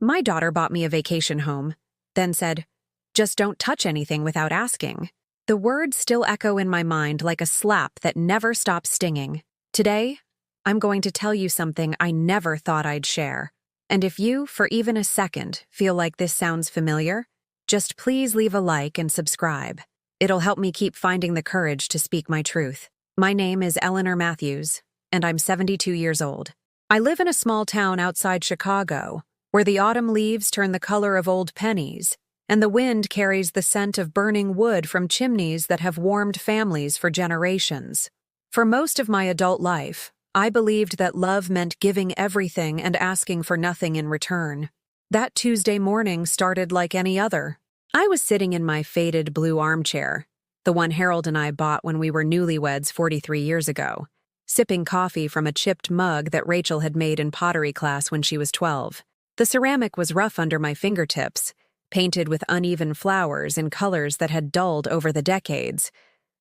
My daughter bought me a vacation home, then said, "Just don't touch anything without asking." The words still echo in my mind like a slap that never stops stinging. Today, I'm going to tell you something I never thought I'd share. And if you, for even a second, feel like this sounds familiar, just please leave a like and subscribe. It'll help me keep finding the courage to speak my truth. My name is Eleanor Matthews, and I'm 72 years old. I live in a small town outside Chicago, where the autumn leaves turn the color of old pennies, and the wind carries the scent of burning wood from chimneys that have warmed families for generations. For most of my adult life, I believed that love meant giving everything and asking for nothing in return. That Tuesday morning started like any other. I was sitting in my faded blue armchair, the one Harold and I bought when we were newlyweds 43 years ago, sipping coffee from a chipped mug that Rachel had made in pottery class when she was 12. The ceramic was rough under my fingertips, painted with uneven flowers in colors that had dulled over the decades,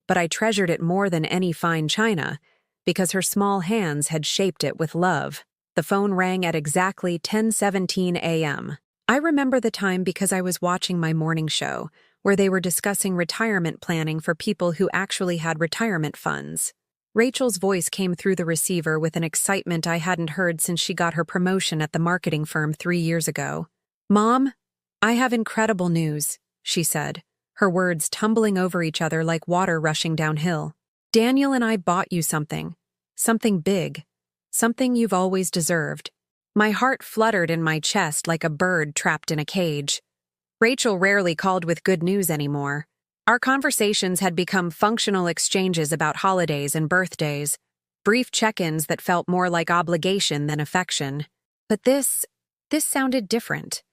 but I treasured it more than any fine china because her small hands had shaped it with love. The phone rang at exactly 10:17 a.m. I remember the time because I was watching my morning show, where they were discussing retirement planning for people who actually had retirement funds. Rachel's voice came through the receiver with an excitement I hadn't heard since she got her promotion at the marketing firm 3 years ago. "Mom, I have incredible news," she said, her words tumbling over each other like water rushing downhill. "Daniel and I bought you something. Something big. Something you've always deserved." My heart fluttered in my chest like a bird trapped in a cage. Rachel rarely called with good news anymore. Our conversations had become functional exchanges about holidays and birthdays, brief check-ins that felt more like obligation than affection. But this sounded different.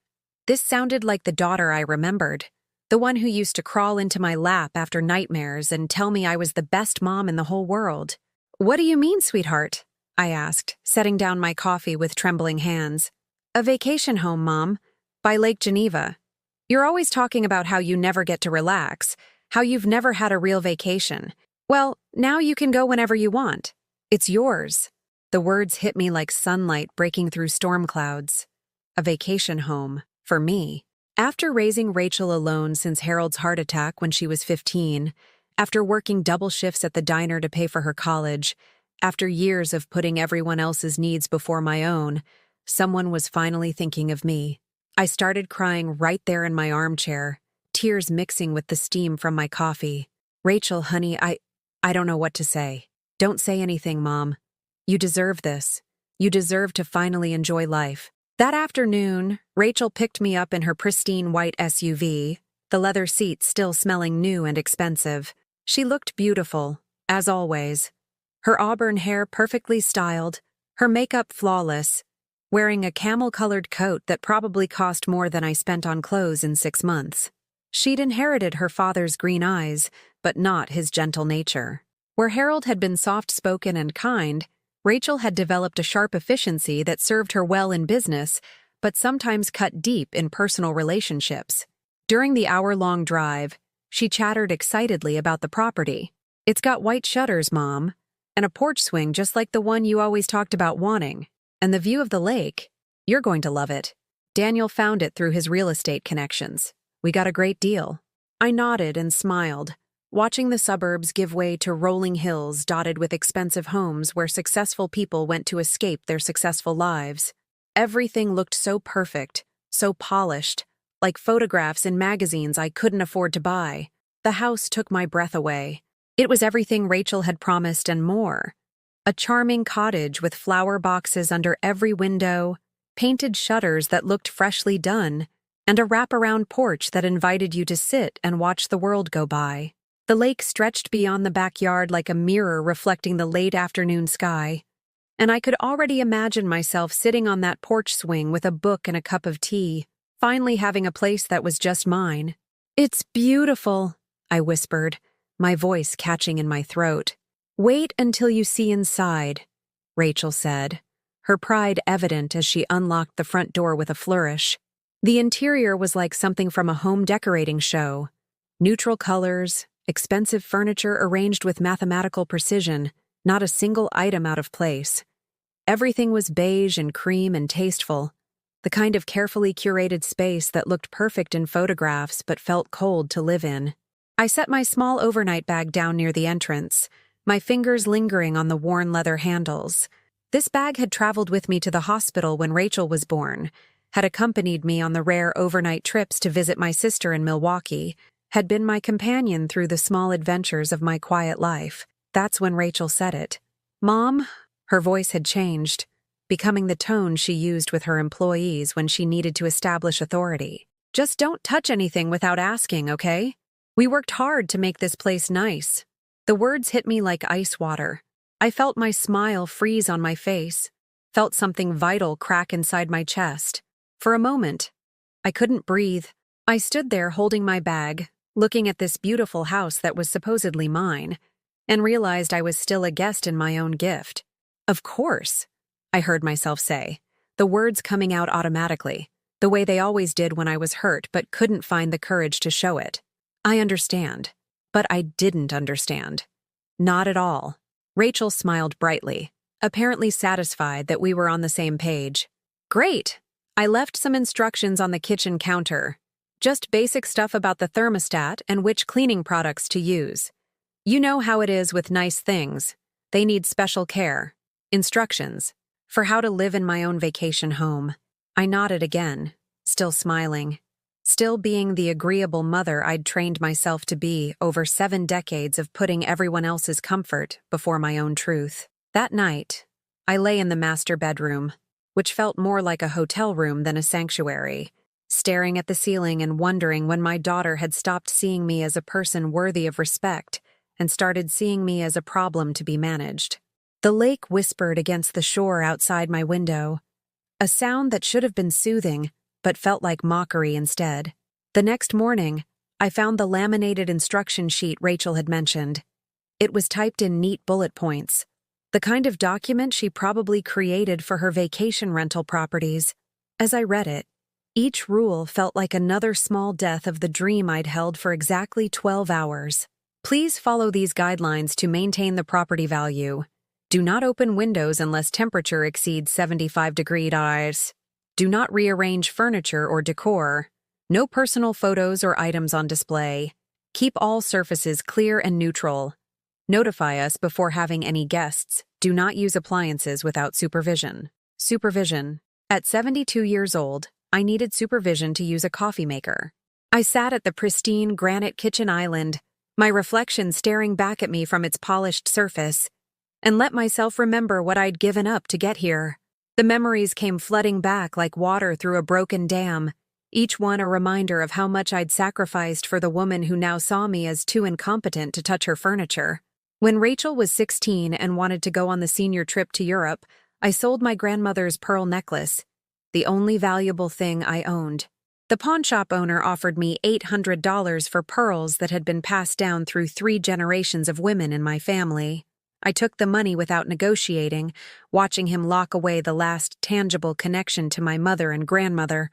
This sounded like the daughter I remembered, the one who used to crawl into my lap after nightmares and tell me I was the best mom in the whole world. "What do you mean, sweetheart?" I asked, setting down my coffee with trembling hands. "A vacation home, Mom, by Lake Geneva. You're always talking about how you never get to relax, how you've never had a real vacation. Well, now you can go whenever you want. It's yours." The words hit me like sunlight breaking through storm clouds. A vacation home, for me. After raising Rachel alone since Harold's heart attack when she was 15, after working double shifts at the diner to pay for her college, after years of putting everyone else's needs before my own, someone was finally thinking of me. I started crying right there in my armchair, tears mixing with the steam from my coffee. "Rachel, honey, I don't know what to say." "Don't say anything, Mom. You deserve this. You deserve to finally enjoy life." That afternoon, Rachel picked me up in her pristine white SUV, the leather seats still smelling new and expensive. She looked beautiful, as always. Her auburn hair perfectly styled, her makeup flawless, wearing a camel-colored coat that probably cost more than I spent on clothes in 6 months. She'd inherited her father's green eyes, but not his gentle nature. Where Harold had been soft-spoken and kind, Rachel had developed a sharp efficiency that served her well in business, but sometimes cut deep in personal relationships. During the hour-long drive, she chattered excitedly about the property. "It's got white shutters, Mom, and a porch swing just like the one you always talked about wanting. And the view of the lake, you're going to love it. Daniel found it through his real estate connections. We got a great deal." I nodded and smiled, watching the suburbs give way to rolling hills dotted with expensive homes where successful people went to escape their successful lives. Everything looked so perfect, so polished, like photographs in magazines I couldn't afford to buy. The house took my breath away. It was everything Rachel had promised and more. A charming cottage with flower boxes under every window, painted shutters that looked freshly done, and a wraparound porch that invited you to sit and watch the world go by. The lake stretched beyond the backyard like a mirror reflecting the late afternoon sky, and I could already imagine myself sitting on that porch swing with a book and a cup of tea, finally having a place that was just mine. "It's beautiful," I whispered, my voice catching in my throat. "Wait until you see inside," Rachel said, her pride evident as she unlocked the front door with a flourish. The interior was like something from a home decorating show. Neutral colors, expensive furniture arranged with mathematical precision, not a single item out of place. Everything was beige and cream and tasteful. the kind of carefully curated space that looked perfect in photographs but felt cold to live in. I set my small overnight bag down near the entrance, my fingers lingering on the worn leather handles. This bag had traveled with me to the hospital when Rachel was born, had accompanied me on the rare overnight trips to visit my sister in Milwaukee, had been my companion through the small adventures of my quiet life. That's when Rachel said it. "Mom?" Her voice had changed, becoming the tone she used with her employees when she needed to establish authority. "Just don't touch anything without asking, okay? We worked hard to make this place nice." The words hit me like ice water. I felt my smile freeze on my face, felt something vital crack inside my chest. For a moment, I couldn't breathe. I stood there holding my bag, looking at this beautiful house that was supposedly mine, and realized I was still a guest in my own gift. "Of course," I heard myself say, the words coming out automatically, the way they always did when I was hurt but couldn't find the courage to show it. I understand. But I didn't understand. Not at all. Rachel smiled brightly, apparently satisfied that we were on the same page. "Great! I left some instructions on the kitchen counter. Just basic stuff about the thermostat and which cleaning products to use. You know how it is with nice things. They need special care. Instructions for how to live in my own vacation home." I nodded again, still smiling. Still being the agreeable mother I'd trained myself to be over 7 decades of putting everyone else's comfort before my own truth. That night, I lay in the master bedroom, which felt more like a hotel room than a sanctuary, staring at the ceiling and wondering when my daughter had stopped seeing me as a person worthy of respect and started seeing me as a problem to be managed. The lake whispered against the shore outside my window, a sound that should have been soothing, but felt like mockery instead. The next morning, I found the laminated instruction sheet Rachel had mentioned. It was typed in neat bullet points, the kind of document she probably created for her vacation rental properties. As I read it, each rule felt like another small death of the dream I'd held for exactly 12 hours. "Please follow these guidelines to maintain the property value. Do not open windows unless temperature exceeds 75 degrees. Do not rearrange furniture or decor. No personal photos or items on display. Keep all surfaces clear and neutral. Notify us before having any guests. Do not use appliances without supervision." Supervision. At 72 years old, I needed supervision to use a coffee maker. I sat at the pristine granite kitchen island, my reflection staring back at me from its polished surface, and let myself remember what I'd given up to get here. The memories came flooding back like water through a broken dam, each one a reminder of how much I'd sacrificed for the woman who now saw me as too incompetent to touch her furniture. When Rachel was 16 and wanted to go on the senior trip to Europe, I sold my grandmother's pearl necklace, the only valuable thing I owned. The pawnshop owner offered me $800 for pearls that had been passed down through 3 generations of women in my family. I took the money without negotiating, watching him lock away the last tangible connection to my mother and grandmother,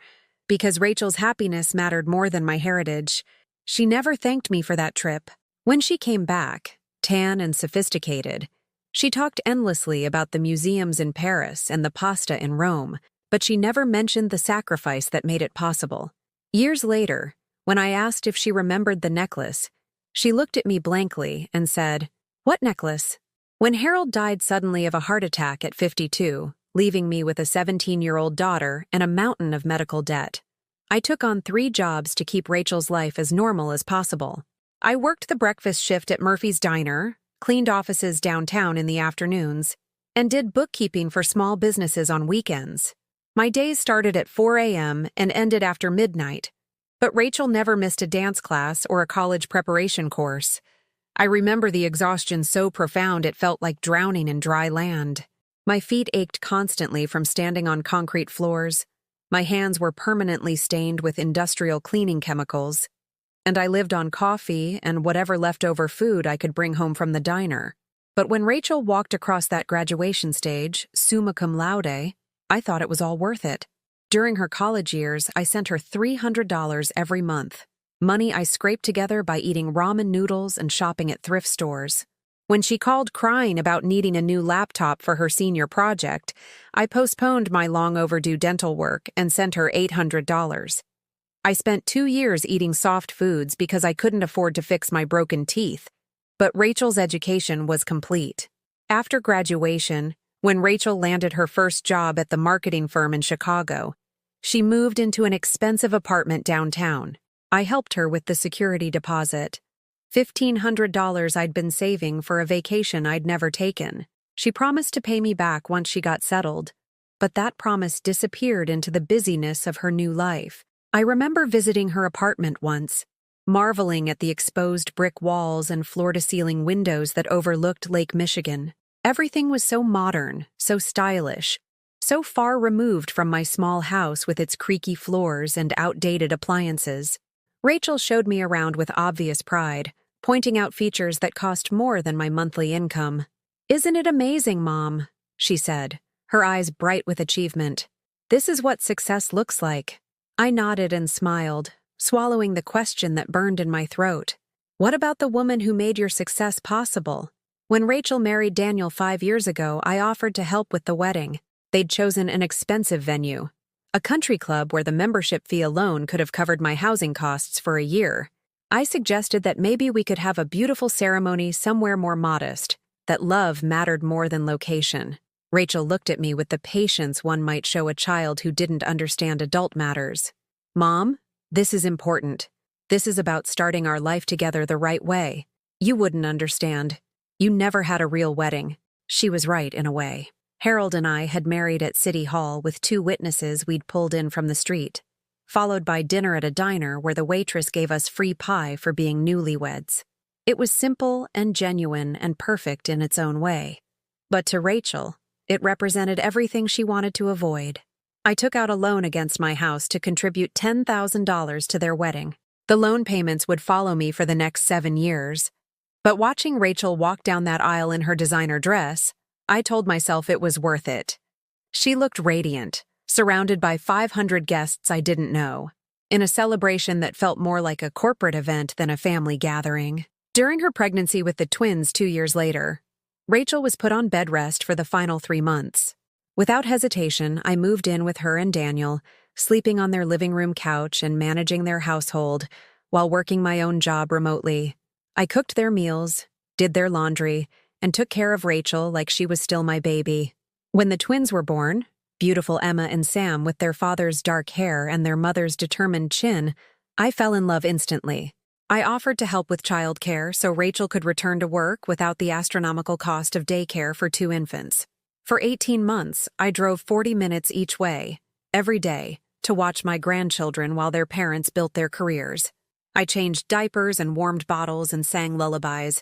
because Rachel's happiness mattered more than my heritage. She never thanked me for that trip. When she came back, tan and sophisticated, she talked endlessly about the museums in Paris and the pasta in Rome, but she never mentioned the sacrifice that made it possible. Years later, when I asked if she remembered the necklace, she looked at me blankly and said, "What necklace?" When Harold died suddenly of a heart attack at 52, leaving me with a 17-year-old daughter and a mountain of medical debt, I took on 3 jobs to keep Rachel's life as normal as possible. I worked the breakfast shift at Murphy's Diner, cleaned offices downtown in the afternoons, and did bookkeeping for small businesses on weekends. My days started at 4 a.m. and ended after midnight, but Rachel never missed a dance class or a college preparation course. I remember the exhaustion so profound it felt like drowning in dry land. My feet ached constantly from standing on concrete floors. My hands were permanently stained with industrial cleaning chemicals, and I lived on coffee and whatever leftover food I could bring home from the diner. But when Rachel walked across that graduation stage, summa cum laude, I thought it was all worth it. During her college years, I sent her $300 every month. Money I scraped together by eating ramen noodles and shopping at thrift stores. When she called crying about needing a new laptop for her senior project, I postponed my long overdue dental work and sent her $800. I spent 2 years eating soft foods because I couldn't afford to fix my broken teeth, but Rachel's education was complete. After graduation, when Rachel landed her first job at the marketing firm in Chicago, she moved into an expensive apartment downtown. I helped her with the security deposit, $1,500 I'd been saving for a vacation I'd never taken. She promised to pay me back once she got settled, but that promise disappeared into the busyness of her new life. I remember visiting her apartment once, marveling at the exposed brick walls and floor-to-ceiling windows that overlooked Lake Michigan. Everything was so modern, so stylish, so far removed from my small house with its creaky floors and outdated appliances. Rachel showed me around with obvious pride, pointing out features that cost more than my monthly income. "Isn't it amazing, Mom?" she said, her eyes bright with achievement. "This is what success looks like." I nodded and smiled, swallowing the question that burned in my throat. "What about the woman who made your success possible?" When Rachel married Daniel 5 years ago, I offered to help with the wedding. They'd chosen an expensive venue, a country club where the membership fee alone could have covered my housing costs for a year. I suggested that maybe we could have a beautiful ceremony somewhere more modest, that love mattered more than location. Rachel looked at me with the patience one might show a child who didn't understand adult matters. "Mom, this is important. This is about starting our life together the right way. You wouldn't understand. You never had a real wedding." She was right in a way. Harold and I had married at City Hall with 2 witnesses we'd pulled in from the street, followed by dinner at a diner where the waitress gave us free pie for being newlyweds. It was simple and genuine and perfect in its own way. But to Rachel, it represented everything she wanted to avoid. I took out a loan against my house to contribute $10,000 to their wedding. The loan payments would follow me for the next 7 years. But watching Rachel walk down that aisle in her designer dress, I told myself it was worth it. She looked radiant, surrounded by 500 guests I didn't know, in a celebration that felt more like a corporate event than a family gathering. During her pregnancy with the twins 2 years later, Rachel was put on bed rest for the final 3 months. Without hesitation, I moved in with her and Daniel, sleeping on their living room couch and managing their household while working my own job remotely. I cooked their meals, did their laundry, and took care of Rachel like she was still my baby. When the twins were born, beautiful Emma and Sam with their father's dark hair and their mother's determined chin, I fell in love instantly. I offered to help with childcare so Rachel could return to work without the astronomical cost of daycare for 2 infants. For 18 months, I drove 40 minutes each way, every day, to watch my grandchildren while their parents built their careers. I changed diapers and warmed bottles and sang lullabies,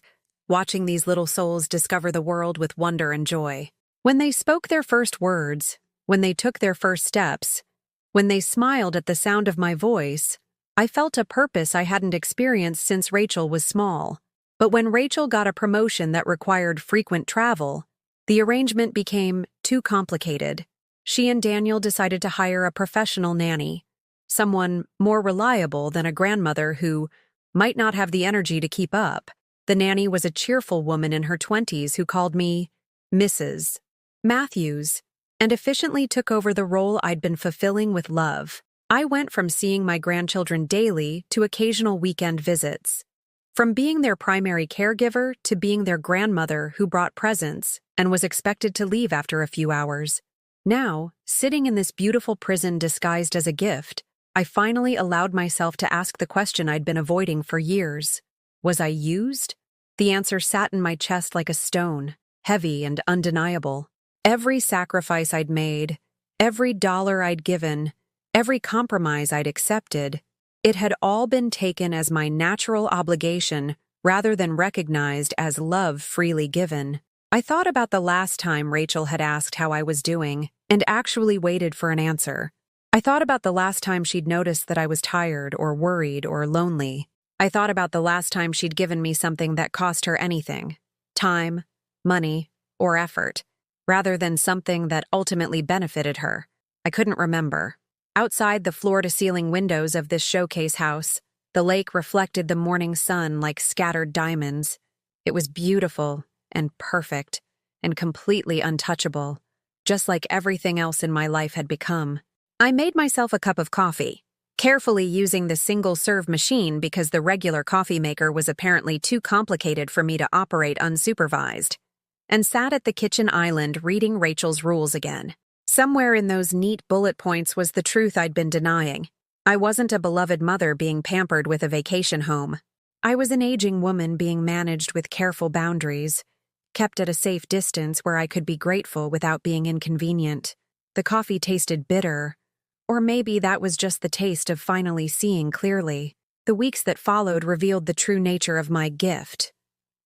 watching these little souls discover the world with wonder and joy. When they spoke their first words, when they took their first steps, when they smiled at the sound of my voice, I felt a purpose I hadn't experienced since Rachel was small. But when Rachel got a promotion that required frequent travel, the arrangement became too complicated. She and Daniel decided to hire a professional nanny, someone more reliable than a grandmother who might not have the energy to keep up. The nanny was a cheerful woman in her 20s who called me Mrs. Matthews and efficiently took over the role I'd been fulfilling with love. I went from seeing my grandchildren daily to occasional weekend visits, from being their primary caregiver to being their grandmother who brought presents and was expected to leave after a few hours. Now, sitting in this beautiful prison disguised as a gift, I finally allowed myself to ask the question I'd been avoiding for years. Was I used? The answer sat in my chest like a stone, heavy and undeniable. Every sacrifice I'd made, every dollar I'd given, every compromise I'd accepted, it had all been taken as my natural obligation rather than recognized as love freely given. I thought about the last time Rachel had asked how I was doing and actually waited for an answer. I thought about the last time she'd noticed that I was tired or worried or lonely. I thought about the last time she'd given me something that cost her anything, time, money, or effort, rather than something that ultimately benefited her. I couldn't remember. Outside the floor-to-ceiling windows of this showcase house, the lake reflected the morning sun like scattered diamonds. It was beautiful, and perfect and completely untouchable, just like everything else in my life had become. I made myself a cup of coffee, carefully using the single-serve machine because the regular coffee maker was apparently too complicated for me to operate unsupervised, and sat at the kitchen island reading Rachel's rules again. Somewhere in those neat bullet points was the truth I'd been denying. I wasn't a beloved mother being pampered with a vacation home. I was an aging woman being managed with careful boundaries, kept at a safe distance where I could be grateful without being inconvenient. The coffee tasted bitter, or maybe that was just the taste of finally seeing clearly. The weeks that followed revealed the true nature of my gift.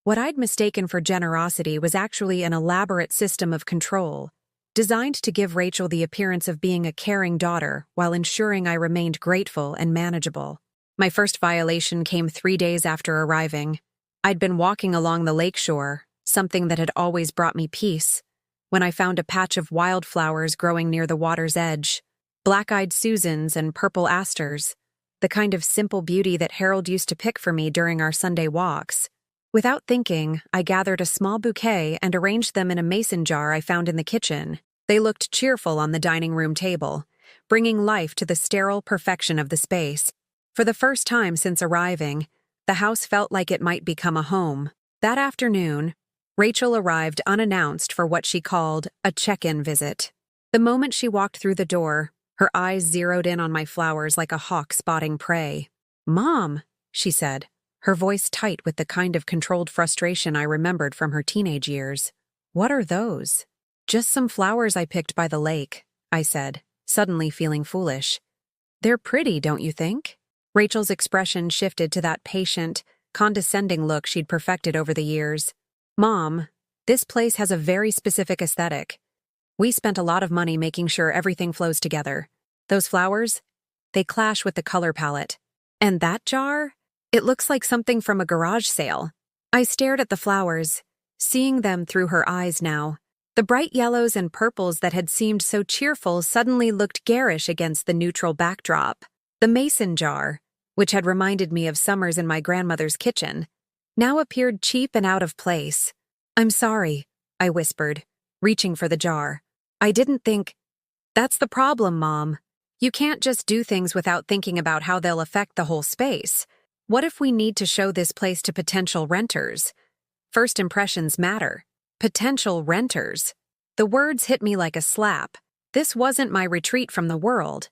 What I'd mistaken for generosity was actually an elaborate system of control, designed to give Rachel the appearance of being a caring daughter while ensuring I remained grateful and manageable. My first violation came 3 days after arriving. I'd been walking along the lakeshore, something that had always brought me peace, when I found a patch of wildflowers growing near the water's edge. Black-eyed Susans and purple asters, the kind of simple beauty that Harold used to pick for me during our Sunday walks. Without thinking, I gathered a small bouquet and arranged them in a mason jar I found in the kitchen. They looked cheerful on the dining room table, bringing life to the sterile perfection of the space. For the first time since arriving, the house felt like it might become a home. That afternoon, Rachel arrived unannounced for what she called a check-in visit. The moment she walked through the door, her eyes zeroed in on my flowers like a hawk spotting prey. "Mom," she said, her voice tight with the kind of controlled frustration I remembered from her teenage years. "What are those?" "Just some flowers I picked by the lake," I said, suddenly feeling foolish. "They're pretty, don't you think?" Rachel's expression shifted to that patient, condescending look she'd perfected over the years. "Mom, this place has a very specific aesthetic. We spent a lot of money making sure everything flows together. Those flowers, they clash with the color palette. And that jar? It looks like something from a garage sale." I stared at the flowers, seeing them through her eyes now. The bright yellows and purples that had seemed so cheerful suddenly looked garish against the neutral backdrop. The mason jar, which had reminded me of summers in my grandmother's kitchen, now appeared cheap and out of place. "I'm sorry," I whispered, reaching for the jar. "I didn't think—" "That's the problem, Mom. You can't just do things without thinking about how they'll affect the whole space. What if we need to show this place to potential renters? First impressions matter. Potential renters." The words hit me like a slap. This wasn't my retreat from the world.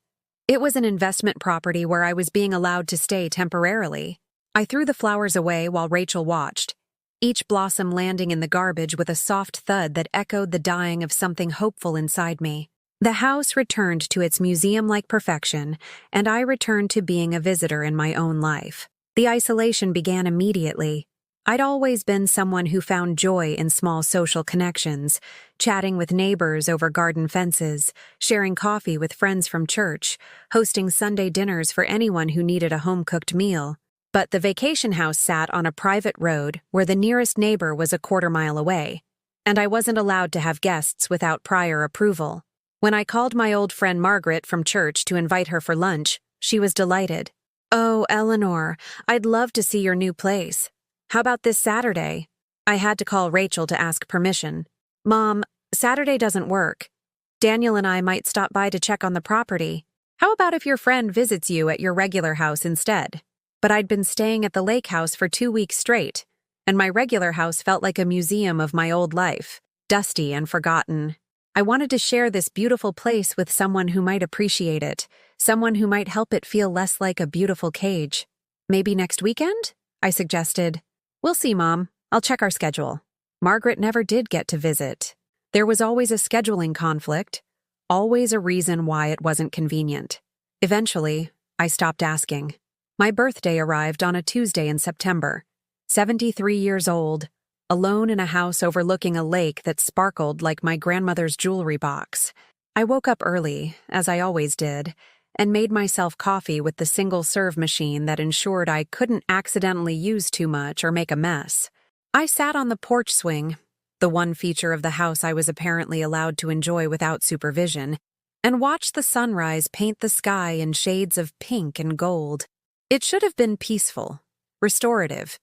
It was an investment property where I was being allowed to stay temporarily. I threw the flowers away while Rachel watched, each blossom landing in the garbage with a soft thud that echoed the dying of something hopeful inside me. The house returned to its museum-like perfection, and I returned to being a visitor in my own life. The isolation began immediately. I'd always been someone who found joy in small social connections, chatting with neighbors over garden fences, sharing coffee with friends from church, hosting Sunday dinners for anyone who needed a home-cooked meal. But the vacation house sat on a private road where the nearest neighbor was a quarter-mile away, and I wasn't allowed to have guests without prior approval. When I called my old friend Margaret from church to invite her for lunch, she was delighted. "Oh, Eleanor, I'd love to see your new place. How about this Saturday?" I had to call Rachel to ask permission. "Mom, Saturday doesn't work. Daniel and I might stop by to check on the property. How about if your friend visits you at your regular house instead?" But I'd been staying at the lake house for 2 weeks straight, and my regular house felt like a museum of my old life, dusty and forgotten. I wanted to share this beautiful place with someone who might appreciate it, someone who might help it feel less like a beautiful cage. "Maybe next weekend?" I suggested. "We'll see, Mom. I'll check our schedule." Margaret never did get to visit. There was always a scheduling conflict, always a reason why it wasn't convenient. Eventually, I stopped asking. My birthday arrived on a Tuesday in September. 73 years old, alone in a house overlooking a lake that sparkled like my grandmother's jewelry box. I woke up early, as I always did, and made myself coffee with the single-serve machine that ensured I couldn't accidentally use too much or make a mess. I sat on the porch swing, the one feature of the house I was apparently allowed to enjoy without supervision, and watched the sunrise paint the sky in shades of pink and gold. It should have been peaceful, restorative,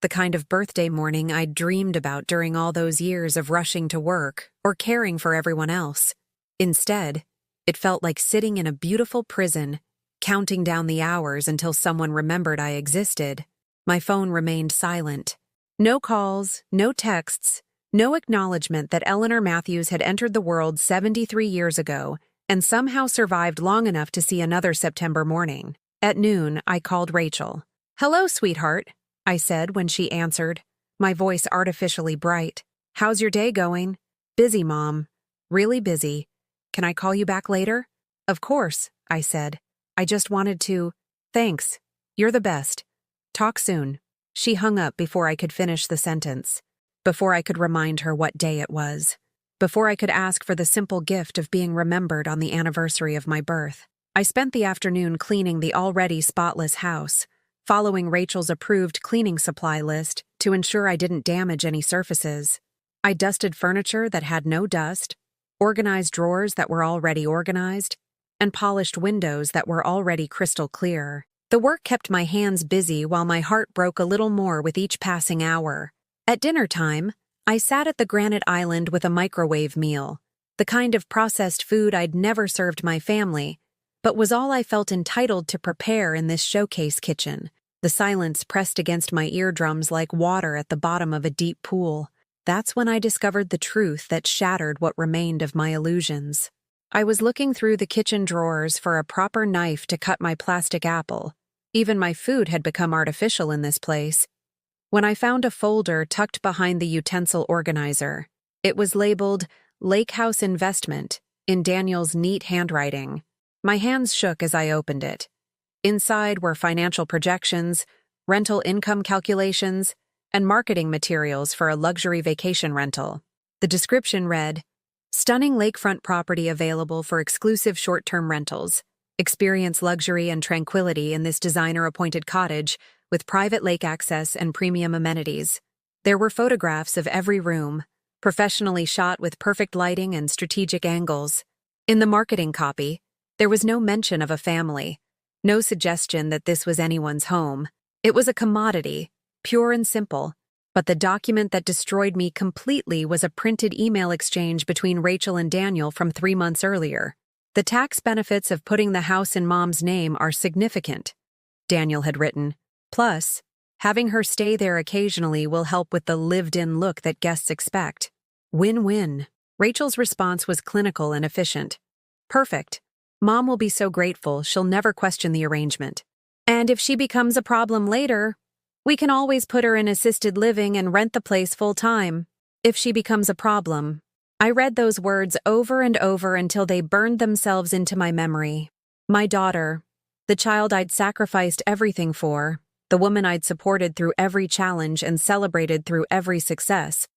The kind of birthday morning I'd dreamed about during all those years of rushing to work or caring for everyone else. Instead, it felt like sitting in a beautiful prison, counting down the hours until someone remembered I existed. My phone remained silent. No calls, no texts, no acknowledgement that Eleanor Matthews had entered the world 73 years ago and somehow survived long enough to see another September morning. At noon, I called Rachel. "Hello, sweetheart," I said when she answered, my voice artificially bright. "How's your day going?" "Busy, Mom. Really busy. Can I call you back later?" "Of course," I said. "I just wanted to—" "Thanks. You're the best. Talk soon." She hung up before I could finish the sentence, before I could remind her what day it was, before I could ask for the simple gift of being remembered on the anniversary of my birth. I spent the afternoon cleaning the already spotless house, following Rachel's approved cleaning supply list to ensure I didn't damage any surfaces. I dusted furniture that had no dust, organized drawers that were already organized, and polished windows that were already crystal clear. The work kept my hands busy while my heart broke a little more with each passing hour. At dinner time, I sat at the granite island with a microwave meal, the kind of processed food I'd never served my family, but was all I felt entitled to prepare in this showcase kitchen. The silence pressed against my eardrums like water at the bottom of a deep pool. That's when I discovered the truth that shattered what remained of my illusions. I was looking through the kitchen drawers for a proper knife to cut my plastic apple. Even my food had become artificial in this place, when I found a folder tucked behind the utensil organizer. It was labeled Lake House Investment in Daniel's neat handwriting. My hands shook as I opened it. Inside were financial projections, rental income calculations, and marketing materials for a luxury vacation rental. The description read, "Stunning lakefront property available for exclusive short-term rentals. Experience luxury and tranquility in this designer-appointed cottage with private lake access and premium amenities." There were photographs of every room, professionally shot with perfect lighting and strategic angles. In the marketing copy, there was no mention of a family, no suggestion that this was anyone's home. It was a commodity, pure and simple, but the document that destroyed me completely was a printed email exchange between Rachel and Daniel from 3 months earlier. "The tax benefits of putting the house in Mom's name are significant," Daniel had written. "Plus, having her stay there occasionally will help with the lived-in look that guests expect. Win-win." Rachel's response was clinical and efficient. "Perfect. Mom will be so grateful she'll never question the arrangement. And if she becomes a problem later, we can always put her in assisted living and rent the place full-time. If she becomes a problem." I read those words over and over until they burned themselves into my memory. My daughter, the child I'd sacrificed everything for, the woman I'd supported through every challenge and celebrated through every success,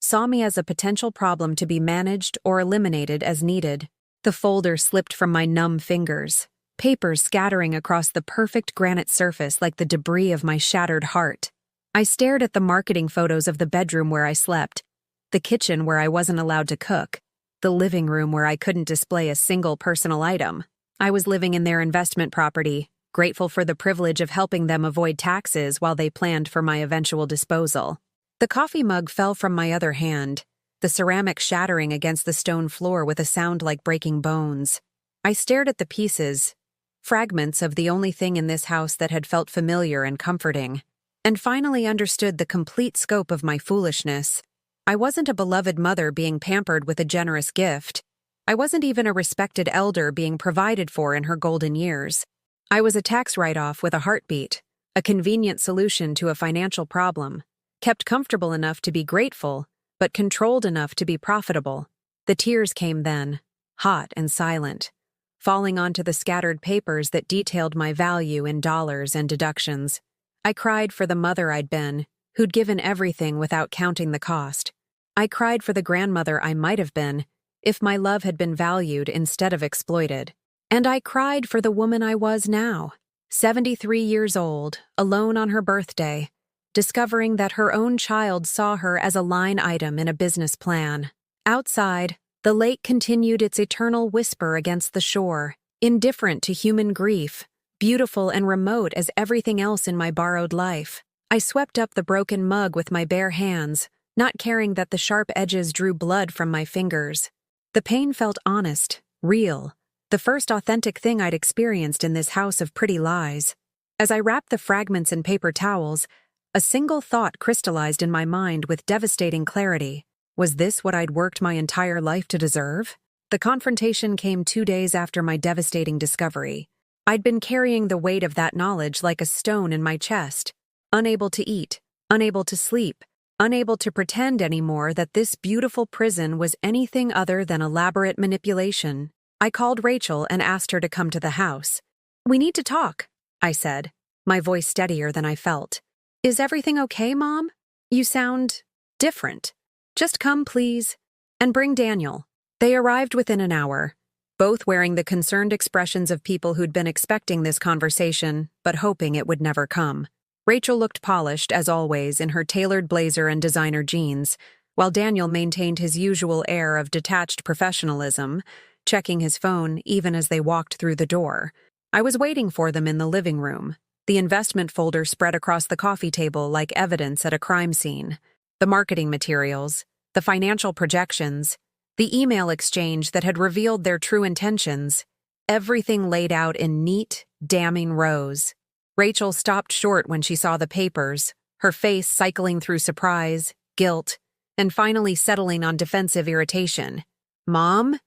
saw me as a potential problem to be managed or eliminated as needed. The folder slipped from my numb fingers, papers scattering across the perfect granite surface like the debris of my shattered heart. I stared at the marketing photos of the bedroom where I slept, the kitchen where I wasn't allowed to cook, the living room where I couldn't display a single personal item. I was living in their investment property, grateful for the privilege of helping them avoid taxes while they planned for my eventual disposal. The coffee mug fell from my other hand, the ceramic shattering against the stone floor with a sound like breaking bones. I stared at the pieces, fragments of the only thing in this house that had felt familiar and comforting, and finally understood the complete scope of my foolishness. I wasn't a beloved mother being pampered with a generous gift. I wasn't even a respected elder being provided for in her golden years. I was a tax write-off with a heartbeat, a convenient solution to a financial problem, kept comfortable enough to be grateful, but controlled enough to be profitable. The tears came then, hot and silent, falling onto the scattered papers that detailed my value in dollars and deductions. I cried for the mother I'd been, who'd given everything without counting the cost. I cried for the grandmother I might have been, if my love had been valued instead of exploited. And I cried for the woman I was now, 73 years old, alone on her birthday, discovering that her own child saw her as a line item in a business plan. Outside, the lake continued its eternal whisper against the shore, indifferent to human grief, beautiful and remote as everything else in my borrowed life. I swept up the broken mug with my bare hands, not caring that the sharp edges drew blood from my fingers. The pain felt honest, real, the first authentic thing I'd experienced in this house of pretty lies. As I wrapped the fragments in paper towels, a single thought crystallized in my mind with devastating clarity. Was this what I'd worked my entire life to deserve? The confrontation came 2 days after my devastating discovery. I'd been carrying the weight of that knowledge like a stone in my chest, unable to eat, unable to sleep, unable to pretend anymore that this beautiful prison was anything other than elaborate manipulation. I called Rachel and asked her to come to the house. "We need to talk," I said, my voice steadier than I felt. "Is everything okay, Mom? You sound different. Just come, please. And bring Daniel." They arrived within an hour, both wearing the concerned expressions of people who'd been expecting this conversation, but hoping it would never come. Rachel looked polished, as always, in her tailored blazer and designer jeans, while Daniel maintained his usual air of detached professionalism, checking his phone even as they walked through the door. I was waiting for them in the living room, the investment folder spread across the coffee table like evidence at a crime scene. The marketing materials, the financial projections, the email exchange that had revealed their true intentions, everything laid out in neat, damning rows. Rachel stopped short when she saw the papers, her face cycling through surprise, guilt, and finally settling on defensive irritation. "Mom,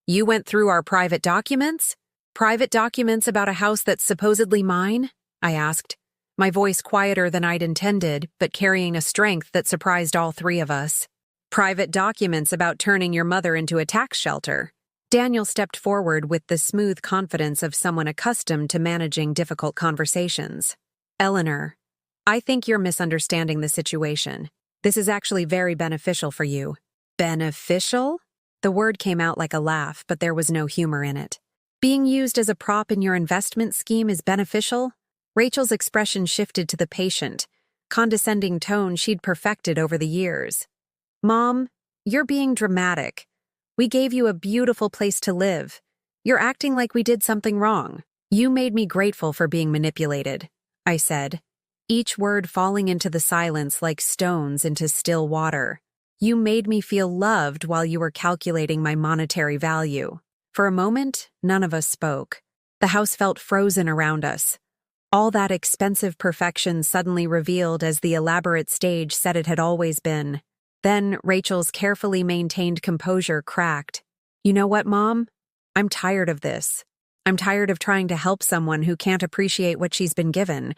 you went through our private documents? Private documents about a house that's supposedly mine?" I asked, my voice quieter than I'd intended, but carrying a strength that surprised all three of us. "Private documents about turning your mother into a tax shelter." Daniel stepped forward with the smooth confidence of someone accustomed to managing difficult conversations. "Eleanor, I think you're misunderstanding the situation. This is actually very beneficial for you." "Beneficial?" The word came out like a laugh, but there was no humor in it. "Being used as a prop in your investment scheme is beneficial?" Rachel's expression shifted to the patient, condescending tone she'd perfected over the years. "Mom, you're being dramatic. We gave you a beautiful place to live. You're acting like we did something wrong." "You made me grateful for being manipulated," I said, each word falling into the silence like stones into still water. "You made me feel loved while you were calculating my monetary value." For a moment, none of us spoke. The house felt frozen around us. All that expensive perfection suddenly revealed as the elaborate stage said it had always been. Then Rachel's carefully maintained composure cracked. "You know what, Mom? I'm tired of this. I'm tired of trying to help someone who can't appreciate what she's been given.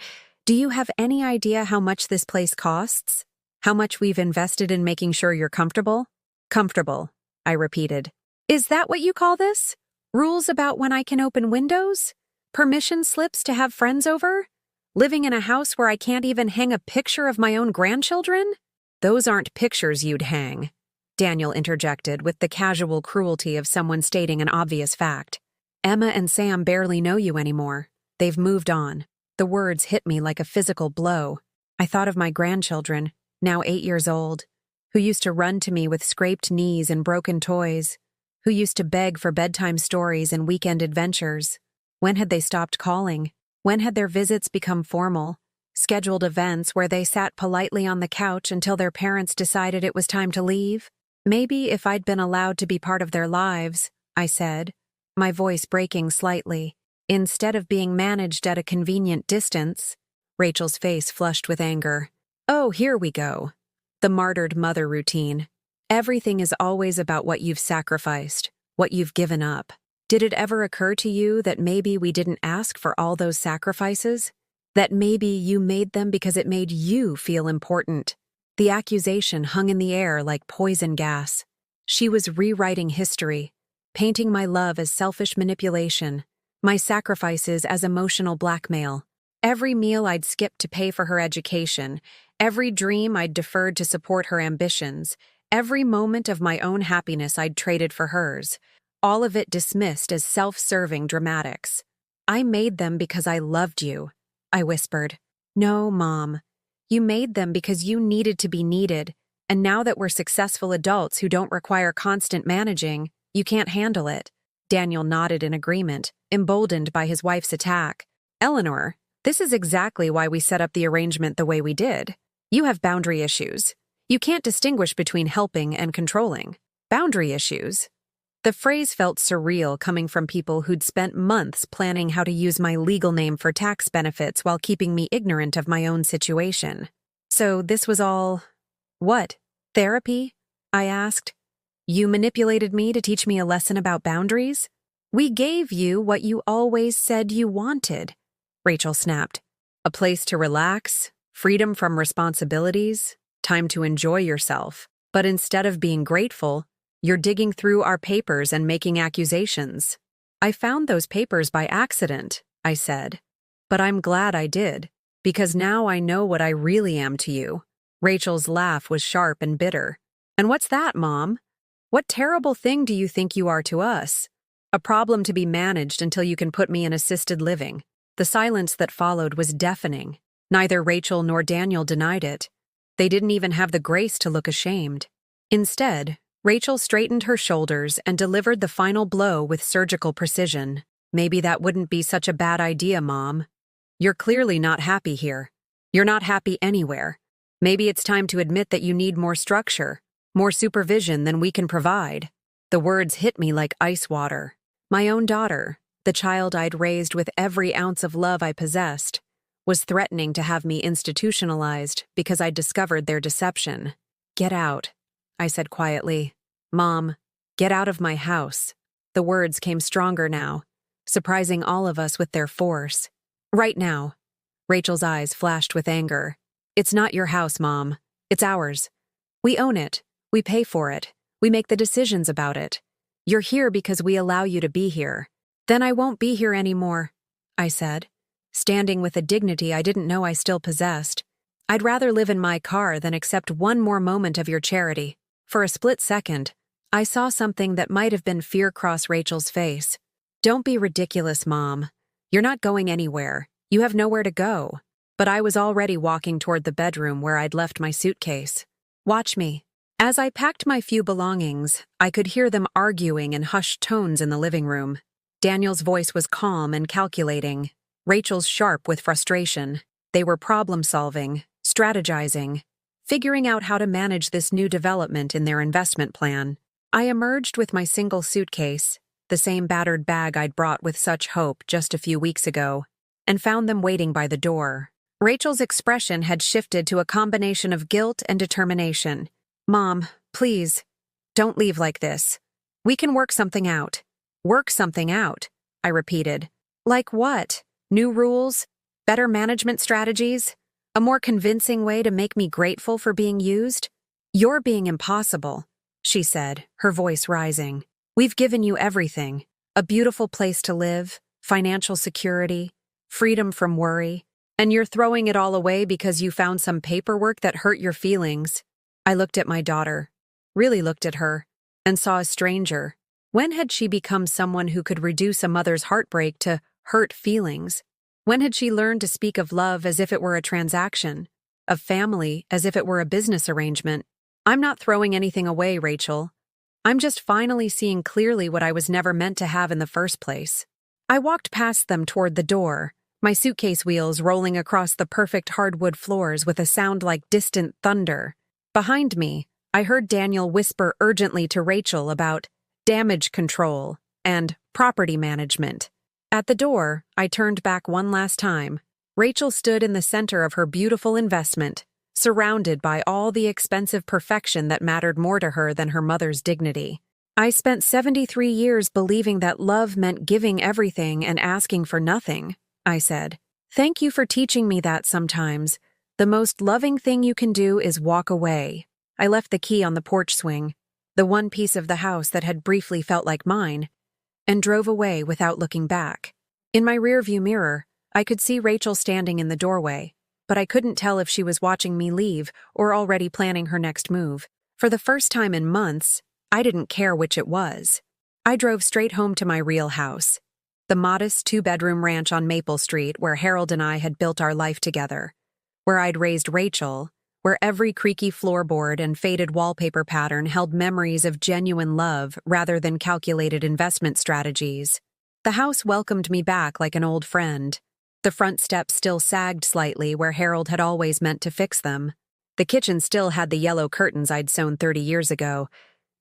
Do you have any idea how much this place costs? How much we've invested in making sure you're comfortable?" "Comfortable," I repeated. "Is that what you call this? Rules about when I can open windows? Permission slips to have friends over? Living in a house where I can't even hang a picture of my own grandchildren?" "Those aren't pictures you'd hang," Daniel interjected with the casual cruelty of someone stating an obvious fact. "Emma and Sam barely know you anymore. They've moved on." The words hit me like a physical blow. I thought of my grandchildren, now 8 years old, who used to run to me with scraped knees and broken toys, who used to beg for bedtime stories and weekend adventures. When had they stopped calling? When had their visits become formal? Scheduled events where they sat politely on the couch until their parents decided it was time to leave? "Maybe if I'd been allowed to be part of their lives," I said, my voice breaking slightly, "instead of being managed at a convenient distance." Rachel's face flushed with anger. "Oh, here we go. The martyred mother routine. Everything is always about what you've sacrificed, what you've given up. Did it ever occur to you that maybe we didn't ask for all those sacrifices? That maybe you made them because it made you feel important?" The accusation hung in the air like poison gas. She was rewriting history, painting my love as selfish manipulation, my sacrifices as emotional blackmail. Every meal I'd skipped to pay for her education, every dream I'd deferred to support her ambitions, every moment of my own happiness I'd traded for hers, all of it dismissed as self-serving dramatics. "I made them because I loved you," I whispered. "No, Mom. You made them because you needed to be needed, and now that we're successful adults who don't require constant managing, you can't handle it." Daniel nodded in agreement, emboldened by his wife's attack. "Eleanor, This is exactly why we set up the arrangement the way we did. You have boundary issues. You can't distinguish between helping and controlling. Boundary issues. The phrase felt surreal coming from people who'd spent months planning how to use my legal name for tax benefits while keeping me ignorant of my own situation. So this was all… what? Therapy? I asked. You manipulated me to teach me a lesson about boundaries? We gave you what you always said you wanted, Rachel snapped. A place to relax, freedom from responsibilities, time to enjoy yourself. But instead of being grateful, you're digging through our papers and making accusations. I found those papers by accident, I said. But I'm glad I did, because now I know what I really am to you. Rachel's laugh was sharp and bitter. And what's that, Mom? What terrible thing do you think you are to us? A problem to be managed until you can put me in assisted living. The silence that followed was deafening. Neither Rachel nor Daniel denied it. They didn't even have the grace to look ashamed. Instead, Rachel straightened her shoulders and delivered the final blow with surgical precision. Maybe that wouldn't be such a bad idea, Mom. You're clearly not happy here. You're not happy anywhere. Maybe it's time to admit that you need more structure, more supervision than we can provide. The words hit me like ice water. My own daughter, the child I'd raised with every ounce of love I possessed, was threatening to have me institutionalized because I'd discovered their deception. Get out, I said quietly. Mom, get out of my house. The words came stronger now, surprising all of us with their force. Right now. Rachel's eyes flashed with anger. It's not your house, Mom. It's ours. We own it. We pay for it. We make the decisions about it. You're here because we allow you to be here. Then I won't be here anymore, I said, standing with a dignity I didn't know I still possessed. I'd rather live in my car than accept one more moment of your charity. For a split second, I saw something that might have been fear cross Rachel's face. Don't be ridiculous, Mom. You're not going anywhere. You have nowhere to go. But I was already walking toward the bedroom where I'd left my suitcase. Watch me. As I packed my few belongings, I could hear them arguing in hushed tones in the living room. Daniel's voice was calm and calculating. Rachel's sharp with frustration. They were problem-solving, strategizing, figuring out how to manage this new development in their investment plan. I emerged with my single suitcase, the same battered bag I'd brought with such hope just a few weeks ago, and found them waiting by the door. Rachel's expression had shifted to a combination of guilt and determination. Mom, please, don't leave like this. We can work something out. Work something out, I repeated. Like what? New rules? Better management strategies? A more convincing way to make me grateful for being used? You're being impossible, she said, her voice rising. We've given you everything. A beautiful place to live, financial security, freedom from worry, and you're throwing it all away because you found some paperwork that hurt your feelings. I looked at my daughter, really looked at her, and saw a stranger. When had she become someone who could reduce a mother's heartbreak to hurt feelings? When had she learned to speak of love as if it were a transaction, of family as if it were a business arrangement? I'm not throwing anything away, Rachel. I'm just finally seeing clearly what I was never meant to have in the first place. I walked past them toward the door, my suitcase wheels rolling across the perfect hardwood floors with a sound like distant thunder. Behind me, I heard Daniel whisper urgently to Rachel about damage control and property management. At the door, I turned back one last time. Rachel stood in the center of her beautiful investment, surrounded by all the expensive perfection that mattered more to her than her mother's dignity. I spent 73 years believing that love meant giving everything and asking for nothing, I said. Thank you for teaching me that sometimes. The most loving thing you can do is walk away. I left the key on the porch swing, the one piece of the house that had briefly felt like mine, and drove away without looking back. In my rearview mirror, I could see Rachel standing in the doorway, but I couldn't tell if she was watching me leave or already planning her next move. For the first time in months, I didn't care which it was. I drove straight home to my real house, the modest two-bedroom ranch on Maple Street where Harold and I had built our life together, where I'd raised Rachel, where every creaky floorboard and faded wallpaper pattern held memories of genuine love rather than calculated investment strategies. The house welcomed me back like an old friend. The front steps still sagged slightly where Harold had always meant to fix them. The kitchen still had the yellow curtains I'd sewn 30 years ago,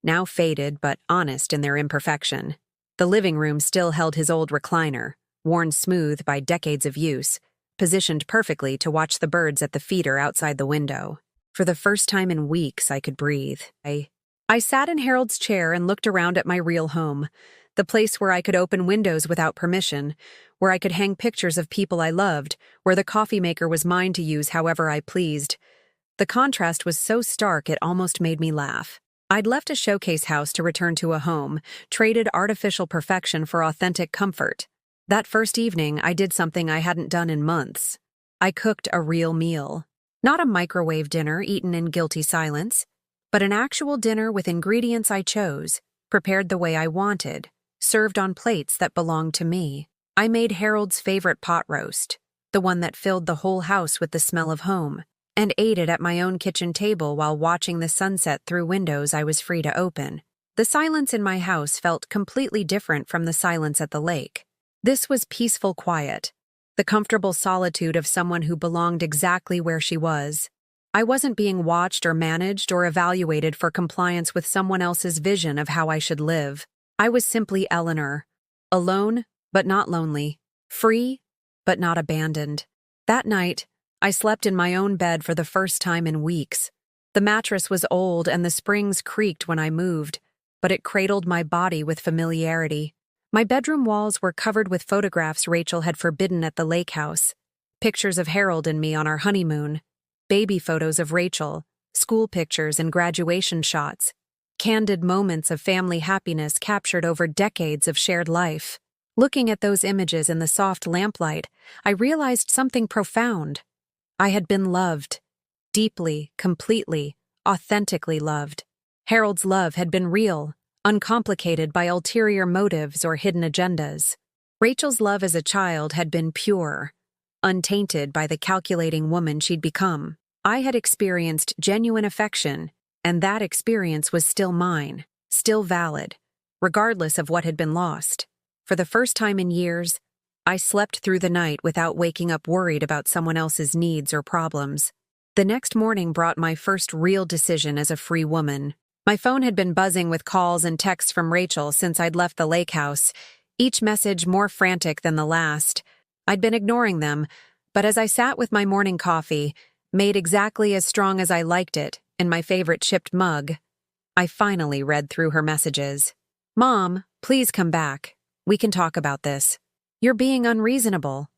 now faded but honest in their imperfection. The living room still held his old recliner, worn smooth by decades of use, positioned perfectly to watch the birds at the feeder outside the window. For the first time in weeks, I could breathe. I sat in Harold's chair and looked around at my real home, the place where I could open windows without permission, where I could hang pictures of people I loved, where the coffee maker was mine to use however I pleased. The contrast was so stark it almost made me laugh. I'd left a showcase house to return to a home, traded artificial perfection for authentic comfort. That first evening, I did something I hadn't done in months. I cooked a real meal. Not a microwave dinner eaten in guilty silence, but an actual dinner with ingredients I chose, prepared the way I wanted, served on plates that belonged to me. I made Harold's favorite pot roast, the one that filled the whole house with the smell of home, and ate it at my own kitchen table while watching the sunset through windows I was free to open. The silence in my house felt completely different from the silence at the lake. This was peaceful quiet, the comfortable solitude of someone who belonged exactly where she was. I wasn't being watched or managed or evaluated for compliance with someone else's vision of how I should live. I was simply Eleanor, alone but not lonely, free but not abandoned. That night, I slept in my own bed for the first time in weeks. The mattress was old and the springs creaked when I moved, but it cradled my body with familiarity. My bedroom walls were covered with photographs Rachel had forbidden at the lake house, pictures of Harold and me on our honeymoon, baby photos of Rachel, school pictures and graduation shots, candid moments of family happiness captured over decades of shared life. Looking at those images in the soft lamplight, I realized something profound. I had been loved. Deeply, completely, authentically loved. Harold's love had been real, uncomplicated by ulterior motives or hidden agendas. Rachel's love as a child had been pure, untainted by the calculating woman she'd become. I had experienced genuine affection, and that experience was still mine, still valid, regardless of what had been lost. For the first time in years, I slept through the night without waking up worried about someone else's needs or problems. The next morning brought my first real decision as a free woman. My phone had been buzzing with calls and texts from Rachel since I'd left the lake house, each message more frantic than the last. I'd been ignoring them, but as I sat with my morning coffee, made exactly as strong as I liked it, in my favorite chipped mug, I finally read through her messages. "Mom, please come back. We can talk about this. You're being unreasonable.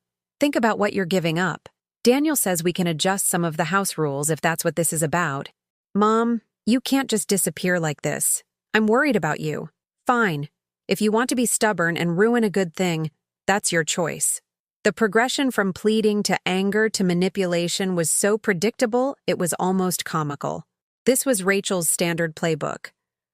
Think about what you're giving up. Daniel says we can adjust some of the house rules if that's what this is about. Mom, you can't just disappear like this. I'm worried about you. Fine. If you want to be stubborn and ruin a good thing, that's your choice." The progression from pleading to anger to manipulation was so predictable it was almost comical. This was Rachel's standard playbook.